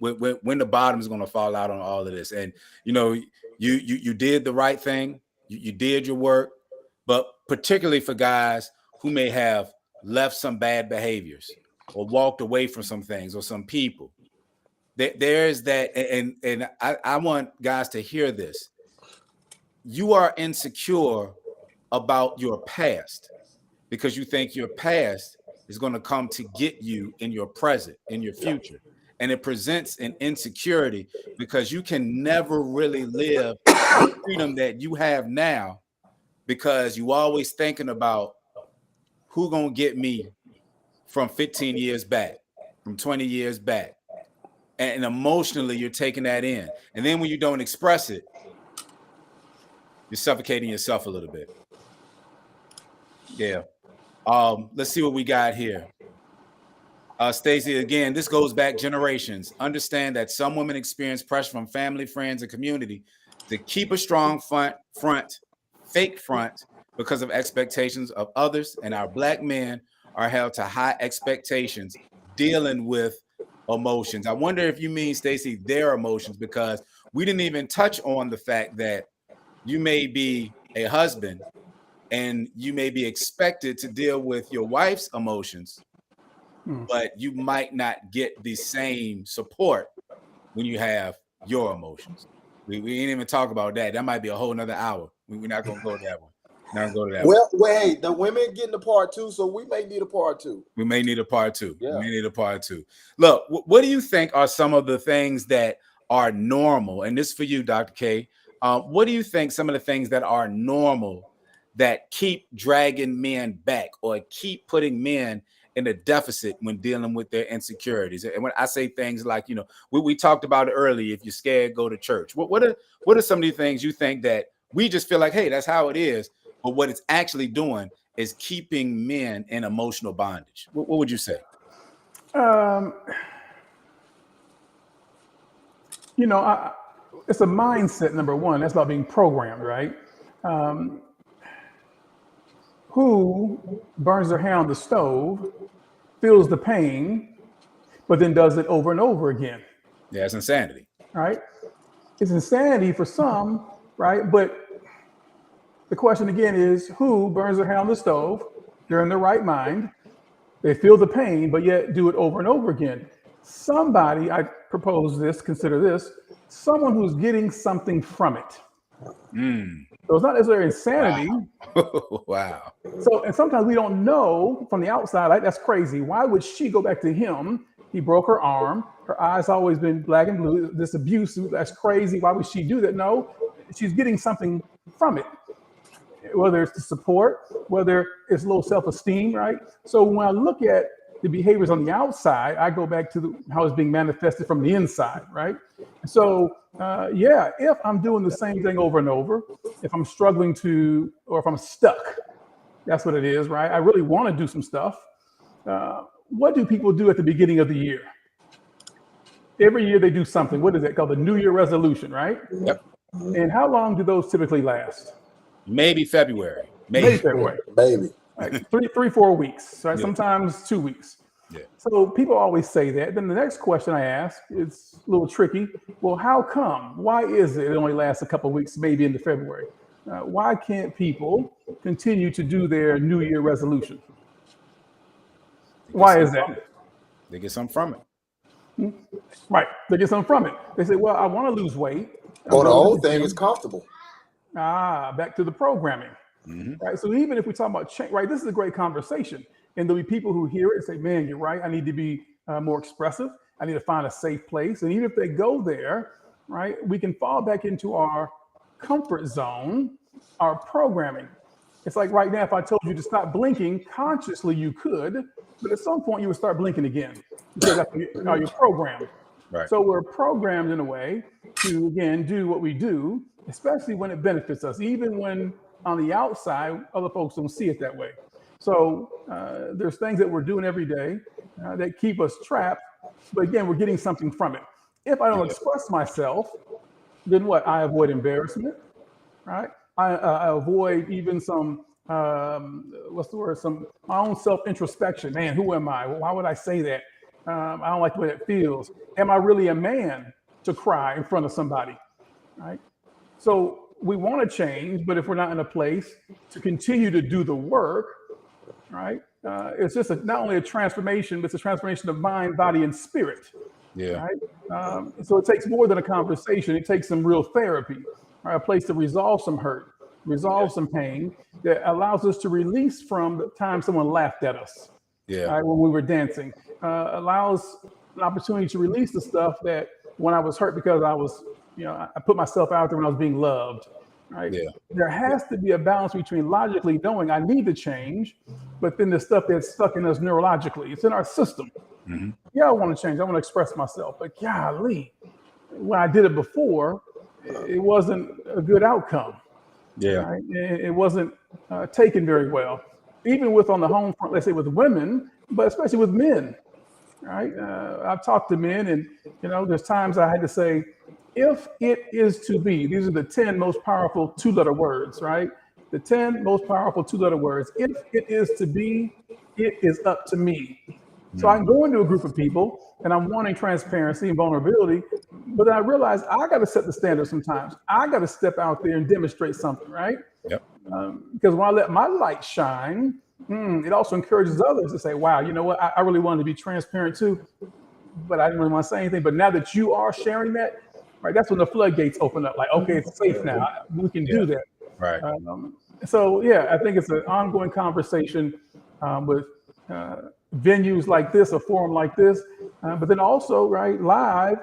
when the bottom is gonna fall out on all of this. And you did the right thing you did your work, but particularly for guys who may have left some bad behaviors or walked away from some things or some people. There's that, and I want guys to hear this. You are insecure about your past because you think your past is going to come to get you in your present, in your future. And it presents an insecurity because you can never really live the freedom that you have now because you always thinking about who gonna get me from 15 years back, from 20 years back. And emotionally, you're taking that in. And then when you don't express it, you're suffocating yourself a little bit. Yeah. Let's see what we got here. Stacey, again, this goes back generations. Understand that some women experience pressure from family, friends, and community to keep a strong fake front because of expectations of others. And our Black men are held to high expectations dealing with emotions. I wonder if you mean, Stacey, their emotions, because we didn't even touch on the fact that you may be a husband and you may be expected to deal with your wife's emotions, but you might not get the same support when you have your emotions. We ain't even talk about that. That might be a whole nother hour. We're not going to go to that one. Well, wait, the women getting a part 2, so we may need a part 2. We may need a part 2. Yeah. We may need a part 2. Look, what do you think are some of the things that are normal? And this for you, Dr. K. What do you think some of the things that are normal that keep dragging men back or keep putting men in a deficit when dealing with their insecurities? And when I say things like, you know, we talked about it earlier, if you're scared, go to church. What are some of the things you think that we just feel like, hey, that's how it is, but what it's actually doing is keeping men in emotional bondage? What would you say? You know, it's a mindset, number one. That's about being programmed, right? Who burns their hand on the stove, feels the pain, but then does it over and over again? Yeah, it's insanity. Right? It's insanity for some, right? But the question again is, who burns their hand on the stove? They're in their right mind. They feel the pain, but yet do it over and over again. Somebody, I propose this, consider this, someone who's getting something from it. So it's not necessarily insanity. Wow. So, and sometimes we don't know from the outside, like, that's crazy. Why would she go back to him? He broke her arm. Her eyes always been black and blue. This abuse, that's crazy. Why would she do that? No, she's getting something from it. Whether it's the support, whether it's low self-esteem, right? So when I look at the behaviors on the outside, I go back to how it's being manifested from the inside, right? So if I'm doing the same thing over and over, if I'm struggling to, or if I'm stuck, that's what it is, right? I really want to do some stuff. What do people do at the beginning of the year? Every year they do something. What is it called? The New Year resolution, right? Yep. And how long do those typically last? Maybe February. Maybe February. Maybe. Like 3-4 weeks, right? Yeah. Sometimes 2 weeks. Yeah. So people always say that. Then the next question I ask is a little tricky. Well, how come? Why is it only lasts a couple of weeks, maybe into February? Why can't people continue to do their New Year resolution? Why is that? They get something from it. Right. They get something from it. They say, well, I want to lose weight. Or the whole thing is comfortable. Back to the programming. Right. So even if we talk about change, right, this is a great conversation. And there'll be people who hear it and say, man, you're right. I need to be more expressive. I need to find a safe place. And even if they go there, right, we can fall back into our comfort zone, our programming. It's like right now, if I told you to stop blinking, consciously you could, but at some point you would start blinking again because that's how you're programmed. Right. So we're programmed in a way to, again, do what we do, especially when it benefits us, even when on the outside, other folks don't see it that way. So there's things that we're doing every day that keep us trapped, but again, we're getting something from it. If I don't express myself, then what? I avoid embarrassment, right? I avoid even some, what's the word? My own self-introspection. Man, who am I? Why would I say that? I don't like the way it feels. Am I really a man to cry in front of somebody, right? So we want to change, but if we're not in a place to continue to do the work, right? It's just not only a transformation, but it's a transformation of mind, body, and spirit, Yeah. right? So it takes more than a conversation. It takes some real therapy, right? A place to resolve some hurt, resolve some pain that allows us to release from the time someone laughed at us, Yeah. right, when we were dancing. Allows an opportunity to release the stuff that when I was hurt because I was, I put myself out there when I was being loved, right? Yeah. There has to be a balance between logically knowing I need to change, but then the stuff that's stuck in us neurologically, it's in our system. Mm-hmm. Yeah, I want to change. I want to express myself, but golly, when I did it before, it wasn't a good outcome. Yeah. Right? It wasn't taken very well, even with on the home front, let's say with women, but especially with men. Right? I've talked to men, and there's times I had to say, if it is to be, these are the 10 most powerful 2-letter words, right? The 10 most powerful 2-letter words. If it is to be, it is up to me. So I can go into a group of people and I'm wanting transparency and vulnerability, but then I realize I got to set the standard sometimes. I got to step out there and demonstrate something, right? Yep. Because when I let my light shine, it also encourages others to say, wow, you know what? I really wanted to be transparent too, but I didn't really want to say anything. But now that you are sharing that, right, that's when the floodgates open up. Like, okay, it's safe now. We can do that. Right. So, yeah, I think it's an ongoing conversation with venues like this, a forum like this, but then also, right, live,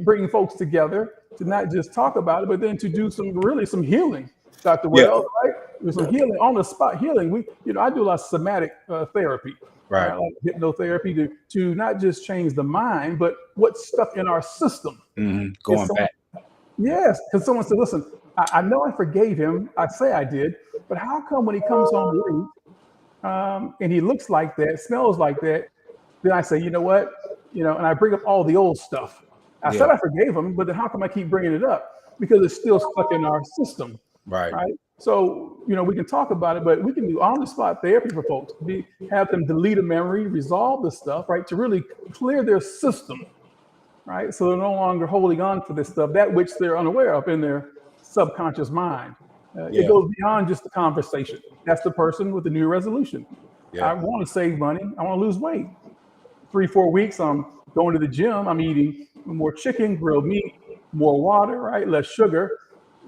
bringing folks together to not just talk about it, but then to do some healing. Dr. Wells, right? There's some healing, on the spot healing. I do a lot of somatic therapy, right? Like hypnotherapy to not just change the mind, but what's stuck in our system. Mm-hmm. Going back. Yes, because someone said, listen, I know I forgave him. I say I did, but how come when he comes home late and he looks like that, smells like that, then I say, you know what? And I bring up all the old stuff. I said I forgave him, but then how come I keep bringing it up? Because it's still stuck in our system. Right. So, we can talk about it, but we can do on-the-spot therapy for folks. Have them delete a memory, resolve the stuff, right, to really clear their system, right? So they're no longer holding on to this stuff, that which they're unaware of in their subconscious mind. It goes beyond just the conversation. That's the person with the new resolution. I want to save money. I want to lose weight. 3-4 weeks, I'm going to the gym. I'm eating more chicken, grilled meat, more water, right? Less sugar.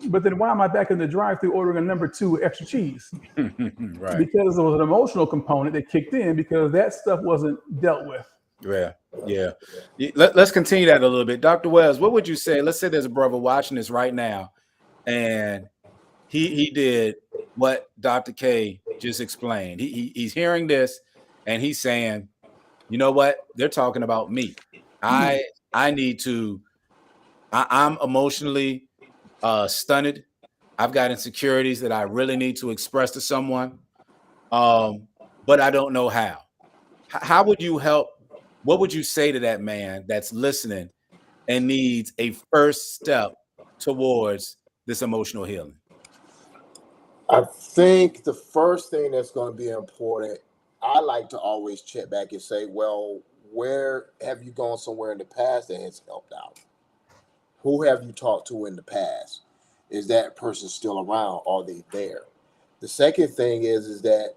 But then why am I back in the drive-thru ordering a number 2 extra cheese? Right. Because there was an emotional component that kicked in because that stuff wasn't dealt with. Yeah. Let's continue that a little bit. Dr. Wells, what would you say? Let's say there's a brother watching this right now, and he did what Dr. K just explained. He's hearing this, and he's saying, you know what? They're talking about me. I need to. I'm emotionally stunted. I've got insecurities that I really need to express to someone, but I don't know how. How would you help? What would you say to that man that's listening and needs a first step towards this emotional healing? I think the first thing that's going to be important, I like to always check back and say, well, where have you gone somewhere in the past that has helped out? Who have you talked to in the past? Is that person still around? Are they there? The second thing is that,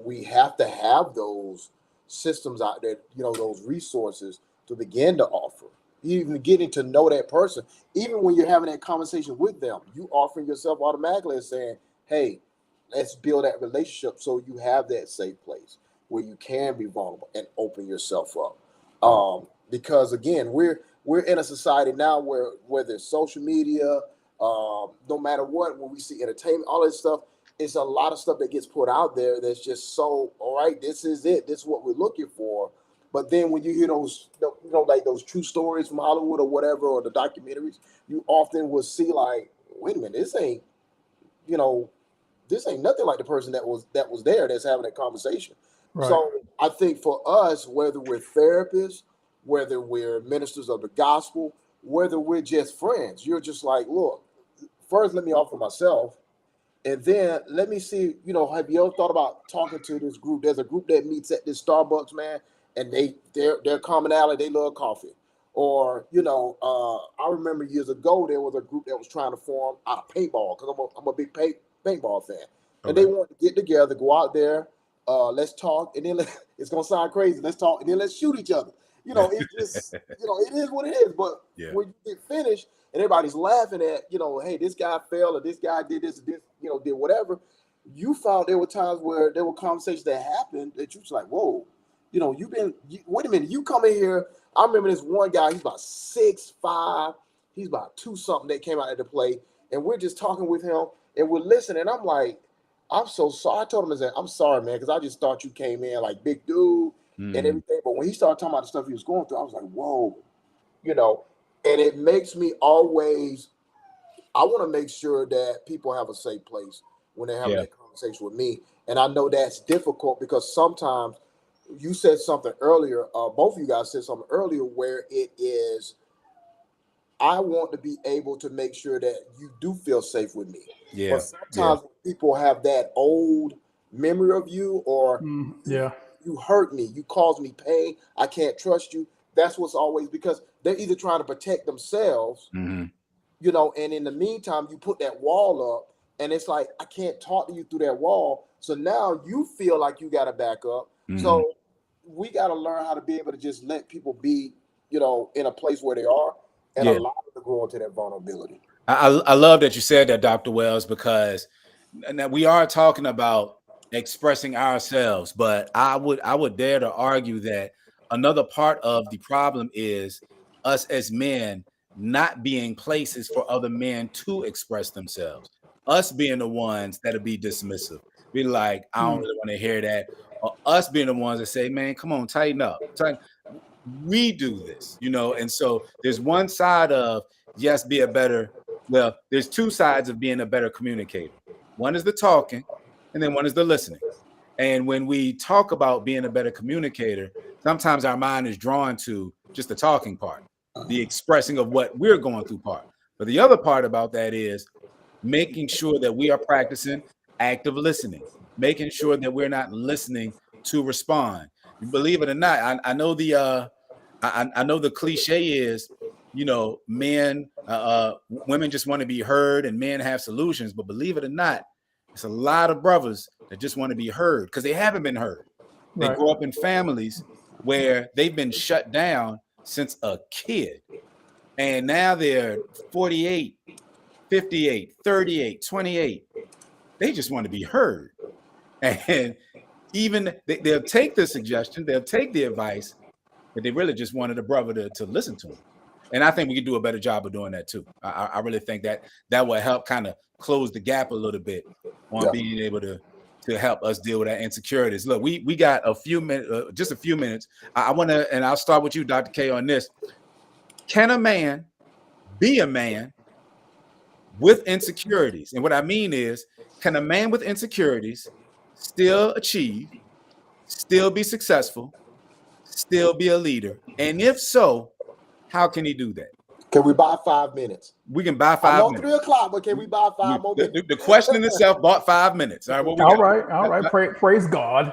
we have to have those systems out there, those resources to begin to offer. Even getting to know that person, even when you're having that conversation with them, you offering yourself automatically and saying, hey, let's build that relationship so you have that safe place where you can be vulnerable and open yourself up. Because again, we're in a society now where there's social media, no matter what, when we see entertainment, all this stuff, it's a lot of stuff that gets put out there that's just so, all right, this is it. This is what we're looking for. But then when you hear those, like those true stories from Hollywood or whatever, or the documentaries, you often will see like, wait a minute, this ain't nothing like the person that was there that's having that conversation. Right. So I think for us, whether we're therapists, whether we're ministers of the gospel, whether we're just friends, you're just like, look, first let me offer myself, and then let me see, have you ever thought about talking to this group? There's a group that meets at this Starbucks, man, and their commonality, they love coffee. Or, I remember years ago, there was a group that was trying to form out of paintball, because I'm a big paintball fan. And they wanted to get together, go out there, let's talk, and then it's going to sound crazy. Let's talk, and then let's shoot each other. It's just, it is what it is. But when you get finished and everybody's laughing at, hey, this guy fell or this guy did this, did whatever, you found there were times where there were conversations that happened that you was like, whoa, wait a minute, you come in here. I remember this one guy, he's about 6'5", he's about 2-something that came out at the play, and we're just talking with him, and we're listening, and I'm like, I'm so sorry. I told him, I said, I'm sorry, man, because I just thought you came in like big dude and everything, but when he started talking about the stuff he was going through, I was like, whoa, and it makes me always, I want to make sure that people have a safe place when they're having that conversation with me, and I know that's difficult because sometimes you said something earlier, both of you guys said something earlier where it is, I want to be able to make sure that you do feel safe with me. Yeah. But sometimes people have that old memory of you, or you hurt me, you caused me pain, I can't trust you. That's what's always, because they're either trying to protect themselves, and in the meantime, you put that wall up, and it's like, I can't talk to you through that wall. So now you feel like you got to back up. So we got to learn how to be able to just let people be, in a place where they are, and allow them to grow into that vulnerability. I love that you said that, Dr. Wells, because now we are talking about expressing ourselves, but I would dare to argue that another part of the problem is us as men not being places for other men to express themselves. Us being the ones that'll be dismissive, be like, I don't really want to hear that. Or us being the ones that say, man, come on, tighten up. We do this, and so there's one side of there's two sides of being a better communicator. One is the talking, and then one is the listening. And when we talk about being a better communicator, sometimes our mind is drawn to just the talking part, the expressing of what we're going through part. But the other part about that is making sure that we are practicing active listening, making sure that we're not listening to respond. Believe it or not, I know the cliche is, women just want to be heard and men have solutions. But believe it or not, it's a lot of brothers that just want to be heard because they haven't been heard. They grow up in families where they've been shut down since a kid. And now they're 48, 58, 38, 28. They just want to be heard. And even they'll take the suggestion, they'll take the advice, but they really just wanted a brother to listen to them. And I think we can do a better job of doing that too. I really think that will help kind of close the gap a little bit on being able to help us deal with our insecurities. Look, we got a few minutes, just a few minutes. I want to, and I'll start with you, Dr. K, on this. Can a man be a man with insecurities? And what I mean is, can a man with insecurities still achieve, still be successful, still be a leader? And if so, how can he do that? Can we buy 5 minutes? We can buy 5 minutes. 3 o'clock, but can we buy 5 more minutes? The question in itself bought 5 minutes. All right. All right. Praise God.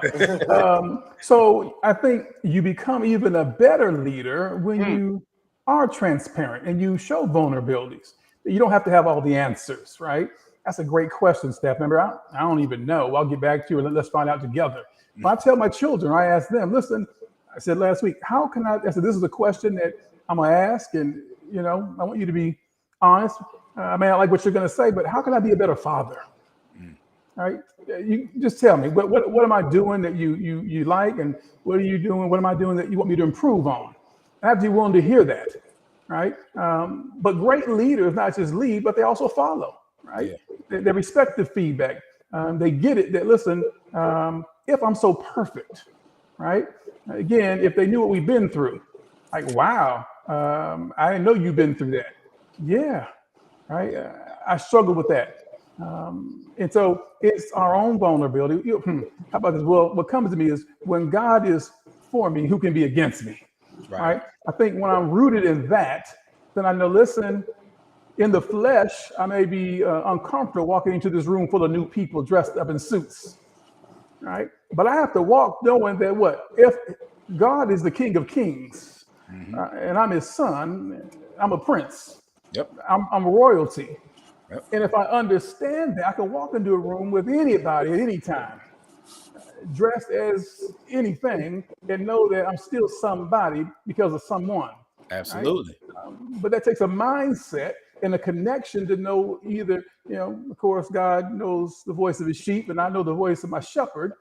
So I think you become even a better leader when you are transparent and you show vulnerabilities. You don't have to have all the answers, right? That's a great question, staff member. I don't even know. I'll get back to you and let's find out together. When I tell my children, I ask them, listen, I said last week, I said, this is a question that I'm going to ask, and, I want you to be honest. I may not like what you're going to say, but how can I be a better father? All right. You just tell me, what am I doing that you like, and what are you doing? What am I doing that you want me to improve on? I have to be willing to hear that. Right. But great leaders not just lead, but they also follow. Right. Yeah. They respect the feedback. They get it that, listen, if I'm so perfect, right? Again, if they knew what we've been through, like, wow, I didn't know you've been through that. Yeah. Right. I struggle with that. And so it's our own vulnerability. How about this? Well, what comes to me is when God is for me, who can be against me? Right. I think when I'm rooted in that, then I know, listen, in the flesh, I may be uncomfortable walking into this room full of new people dressed up in suits. Right. But I have to walk knowing that if God is the King of Kings, and I'm his son. I'm a prince. Yep. I'm royalty. Yep. And if I understand that, I can walk into a room with anybody at any time, dressed as anything, and know that I'm still somebody because of someone. Absolutely. Right? But that takes a mindset and a connection to know either, of course, God knows the voice of his sheep, and I know the voice of my shepherd,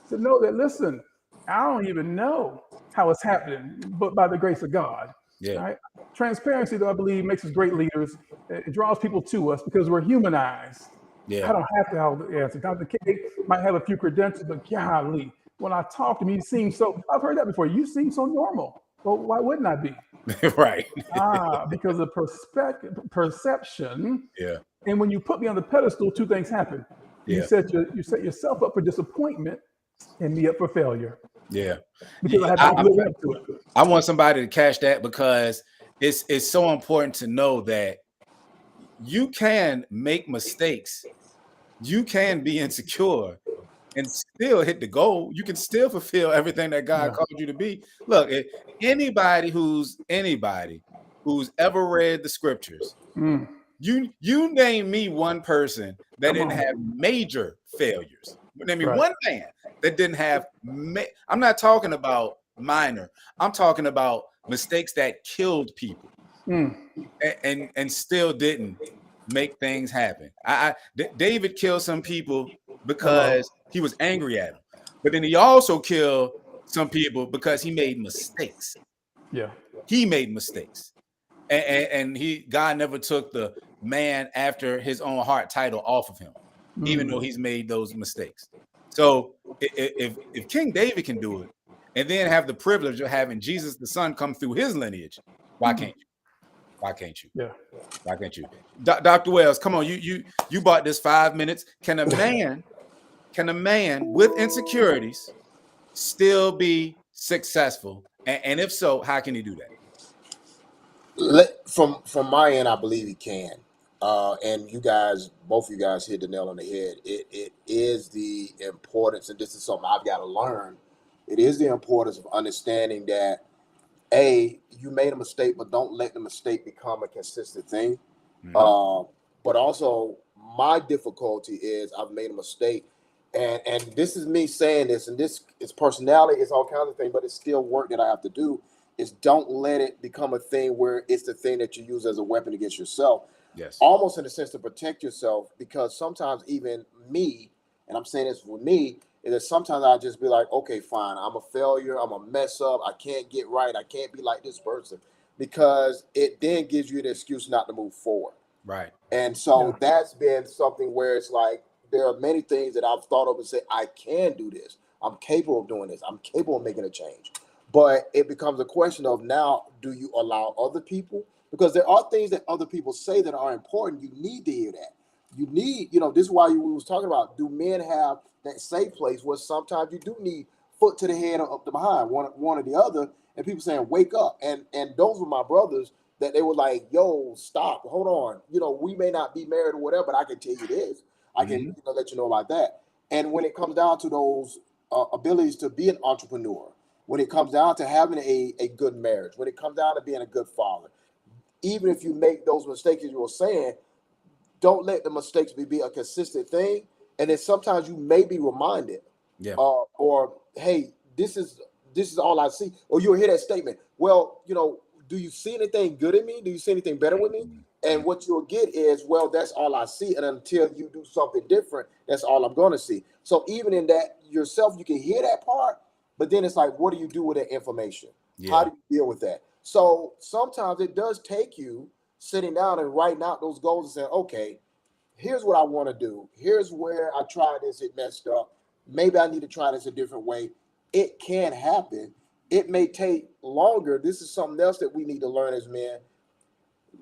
to know that, listen, I don't even know how it's happening, but by the grace of God. Yeah. Right? Transparency, though, I believe, makes us great leaders. It draws people to us because we're humanized. Yeah. I don't have to have the answer. Dr. K might have a few credentials, but golly, when I talk to him, he seems so, I've heard that before. You seem so normal. Well, why wouldn't I be? Right. Because of perception. Yeah. And when you put me on the pedestal, two things happen. You Yeah. set yourself up for disappointment and me up for failure. Yeah. Because I have to live up to it. I want somebody to catch that, because it's so important to know that you can make mistakes. You can be insecure and still hit the goal. You can still fulfill everything that God called you to be. Look, anybody who's ever read the scriptures, you name me one person that didn't have major failures. Name me one man that didn't have. I'm not talking about minor. I'm talking about mistakes that killed people, and still didn't make things happen. David killed some people because he was angry at them, but then he also killed some people because he made mistakes. Yeah, he made mistakes, and God never took the man after his own heart title off of him, even though he's made those mistakes. So if King David can do it, and then have the privilege of having Jesus the Son come through his lineage, why can't you? Why can't you? Yeah. Why can't you? Dr. Wells, come on, you bought this 5 minutes. Can a man with insecurities still be successful? And if so, how can he do that? From my end, I believe he can. And both of you guys hit the nail on the head. It is the importance, and this is something I've got to learn. It is the importance of understanding that, you made a mistake, but don't let the mistake become a consistent thing. But also, my difficulty is I've made a mistake, and this is me saying this, and this is personality, it's all kinds of things, but it's still work that I have to do. Is don't let it become a thing where it's the thing that you use as a weapon against yourself. Yes. Almost in a sense to protect yourself, because sometimes even me, and I'm saying this for me, is that sometimes I just be like, okay, fine, I'm a failure, I'm a mess up, I can't get right, I can't be like this person, because it then gives you the excuse not to move forward. Right. And so that's been something where it's like, there are many things that I've thought of and say, I can do this, I'm capable of doing this, I'm capable of making a change. But it becomes a question of, now, do you allow other people? Because there are things that other people say that are important. You need to hear that. You need, this is why we was talking about, do men have that safe place where sometimes you do need foot to the head or up to behind, one or the other, and people saying, wake up. And those were my brothers that they were like, yo, stop, hold on. We may not be married or whatever, but I can tell you this. I can let you know about that. And when it comes down to those abilities to be an entrepreneur, when it comes down to having a good marriage, when it comes down to being a good father, even if you make those mistakes, as you were saying, don't let the mistakes be a consistent thing. And then sometimes you may be reminded, or hey, this is all I see. Or you'll hear that statement. Well, do you see anything good in me? Do you see anything better with me? And what you'll get is, well, that's all I see. And until you do something different, that's all I'm going to see. So even in that yourself, you can hear that part, but then it's like, what do you do with that information? Yeah. How do you deal with that? So sometimes it does take you sitting down and writing out those goals and saying, okay, here's what I want to do. Here's where I tried this, it messed up. Maybe I need to try this a different way. It can happen. It may take longer. This is something else that we need to learn as men.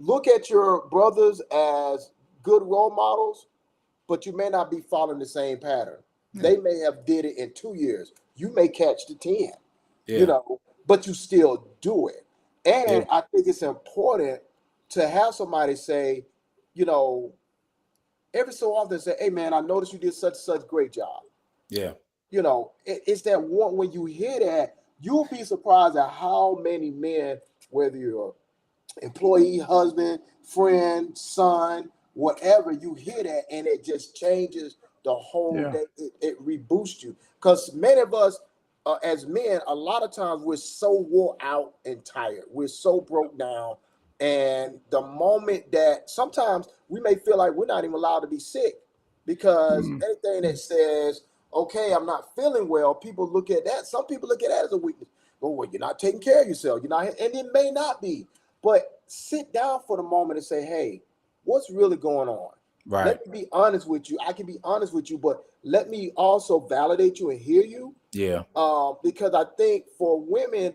Look at your brothers as good role models, but you may not be following the same pattern. They may have did it in 2 years. You may catch the 10, but you still do it. And I think it's important to have somebody say, every so often say, hey, man, I noticed you did such great job. Yeah. It's that one when you hear that, you'll be surprised at how many men, whether you're employee, husband, friend, son, whatever, you hear that and it just changes the whole day. It reboosts you. Because many of us, as men, a lot of times we're so wore out and tired. We're so broke down. And the moment that sometimes we may feel like we're not even allowed to be sick, because anything that says, okay, I'm not feeling well, people look at that. Some people look at that as a weakness. Oh, well, you're not taking care of yourself. You're not, and it may not be. But sit down for the moment and say, hey, what's really going on? Right. Let me be honest with you. I can be honest with you, but let me also validate you and hear you. Yeah. Because I think for women,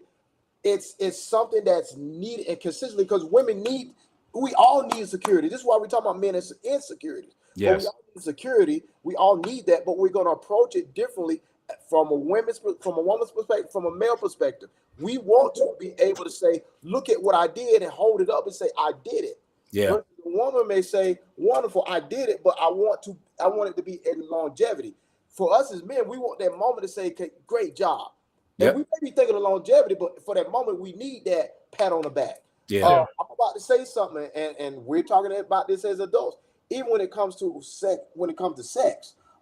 it's something that's needed and consistently, because we all need security. This is why we talk about men and insecurities. Yes. We all need security. We all need that, but we're going to approach it differently from a woman's perspective, from a male perspective. We want to be able to say, look at what I did, and hold it up and say, I did it. Yeah. But the woman may say, wonderful, I did it, but I want it to be in longevity. For us as men, we want that moment to say, okay, great job. And we may be thinking of longevity, but for that moment, we need that pat on the back. Yeah. I'm about to say something, and we're talking about this as adults. Even when it comes to sex,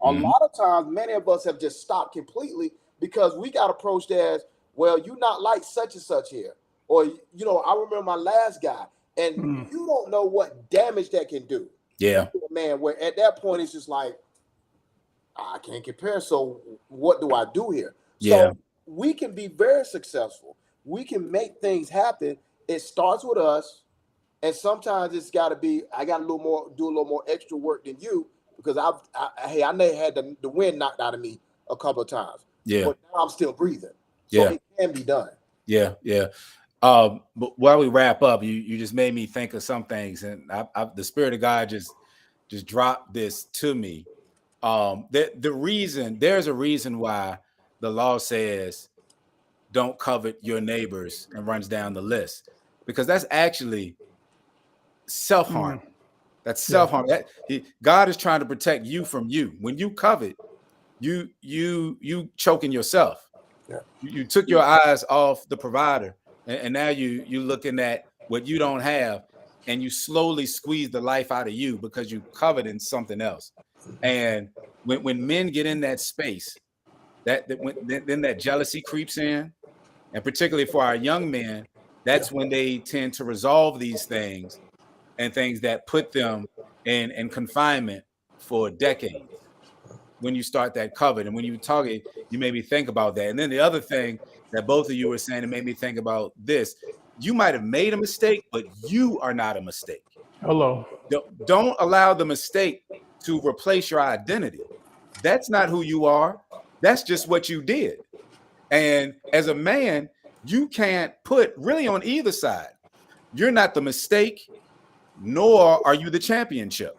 a lot of times, many of us have just stopped completely because we got approached as, well, you're not like such and such here. Or, I remember my last guy, and you don't know what damage that can do. Yeah. Man, where at that point, it's just like, I can't compare. So what do I do here? So we can be very successful. We can make things happen. It starts with us. And sometimes it's got to be, I got do a little more extra work than you, because I may have had the wind knocked out of me a couple of times. Yeah. But now I'm still breathing. So it can be done. Yeah. Yeah. But while we wrap up, you just made me think of some things, and the Spirit of God just dropped this to me. There's a reason why the law says don't covet your neighbors and runs down the list, because that's actually self-harm. That's self-harm. God is trying to protect you from you. When you covet, you choking yourself. Yeah. You took your eyes off the provider, and now you looking at what you don't have, and you slowly squeeze the life out of you because you covet in something else. And when men get in that space, then that jealousy creeps in, and particularly for our young men, that's when they tend to resolve these things, and things that put them in confinement for decades. When you start that covet, and when you talk it, you made me think about that. And then the other thing that both of you were saying, it made me think about this: you might have made a mistake, but you are not a mistake. Hello. Don't allow the mistake to replace your identity. That's not who you are. That's just what you did. And as a man, you can't put really on either side. You're not the mistake, nor are you the championship.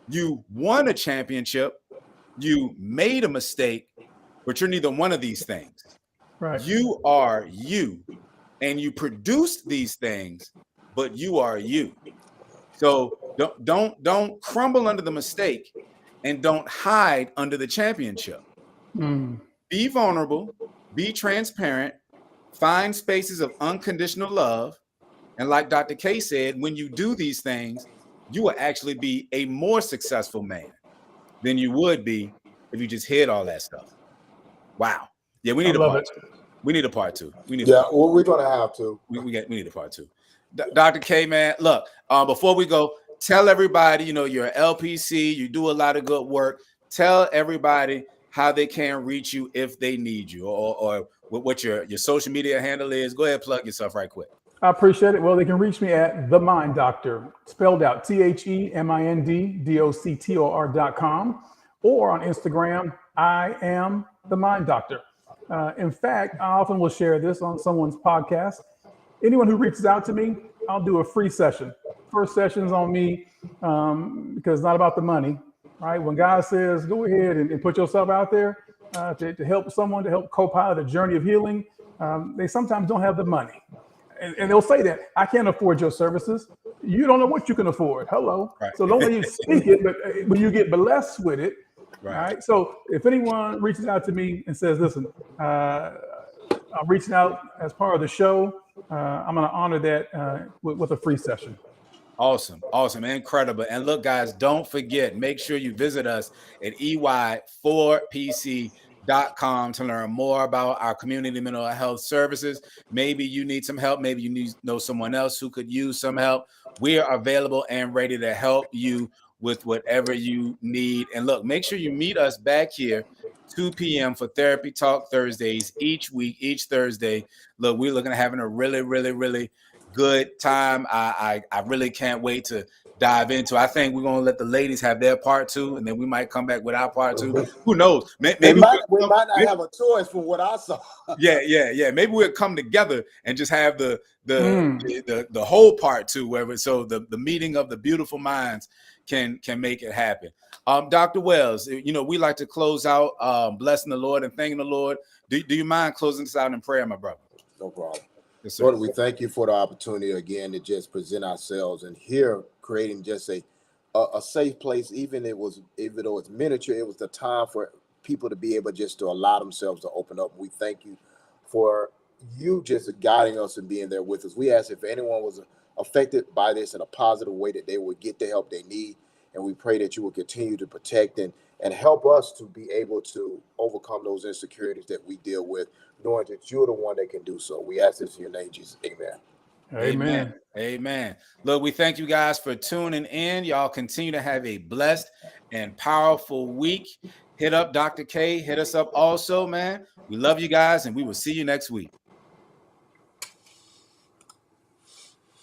You won a championship, you made a mistake, but you're neither one of these things. Right. You are you, and you produced these things, but you are you. So don't crumble under the mistake, and don't hide under the championship. Be vulnerable, be transparent, find spaces of unconditional love. And like Dr. K said, when you do these things, you will actually be a more successful man than you would be if you just hid all that stuff. Wow. Yeah, we need a part two. We need a part two. Well, we're gonna have to. We need a part two. Dr. K, man, look, before we go, tell everybody, you're an LPC, you do a lot of good work. Tell everybody how they can reach you if they need you, or what your social media handle is. Go ahead, plug yourself right quick. I appreciate it. Well, they can reach me at The Mind Doctor, spelled out TheMinddoctor.com, or on Instagram, I am The Mind Doctor. In fact, I often will share this on someone's podcast. Anyone who reaches out to me, I'll do a free session. First session's on me, because it's not about the money, right? When God says, go ahead and put yourself out there to help someone, to help co-pilot a journey of healing, they sometimes don't have the money. And they'll say that, I can't afford your services. You don't know what you can afford. Hello. Right. So don't let you speak it, but when you get blessed with it, right? So if anyone reaches out to me and says, listen, reaching out as part of the show, I'm going to honor that with a free session. Awesome. Incredible. And look, guys, don't forget, make sure you visit us at EY4PC.com to learn more about our community mental health services. Maybe you need some help. Maybe you know someone else who could use some help. We are available and ready to help you with whatever you need. And look, make sure you meet us back here 2 p.m. for Therapy Talk Thursdays each week, each Thursday. Look, we're looking at having a really good time. I really can't wait to dive into. I think we're gonna let the ladies have their part two, and then we might come back with our part two. Who knows? Maybe we might not have a choice from what I saw. Yeah. Maybe we'll come together and just have the whole part two, where so the meeting of the beautiful minds can make it happen. Dr. Wells, we like to close out blessing the Lord and thanking the Lord. Do you mind closing us out in prayer, my brother? No problem. Yes, sir. Lord, we thank you for the opportunity again to just present ourselves and here creating just a safe place. Even though it's miniature, it was the time for people to be able just to allow themselves to open up. We thank you for you just guiding us and being there with us. We ask if anyone was affected by this in a positive way, that they would get the help they need. And we pray that you will continue to protect and help us to be able to overcome those insecurities that we deal with, knowing that you're the one that can do so. We ask this in your name, Jesus. Amen. Look, we thank you guys for tuning in. Y'all continue to have a blessed and powerful week. Hit up Dr. K. Hit us up also, man. We love you guys, and we will see you next week.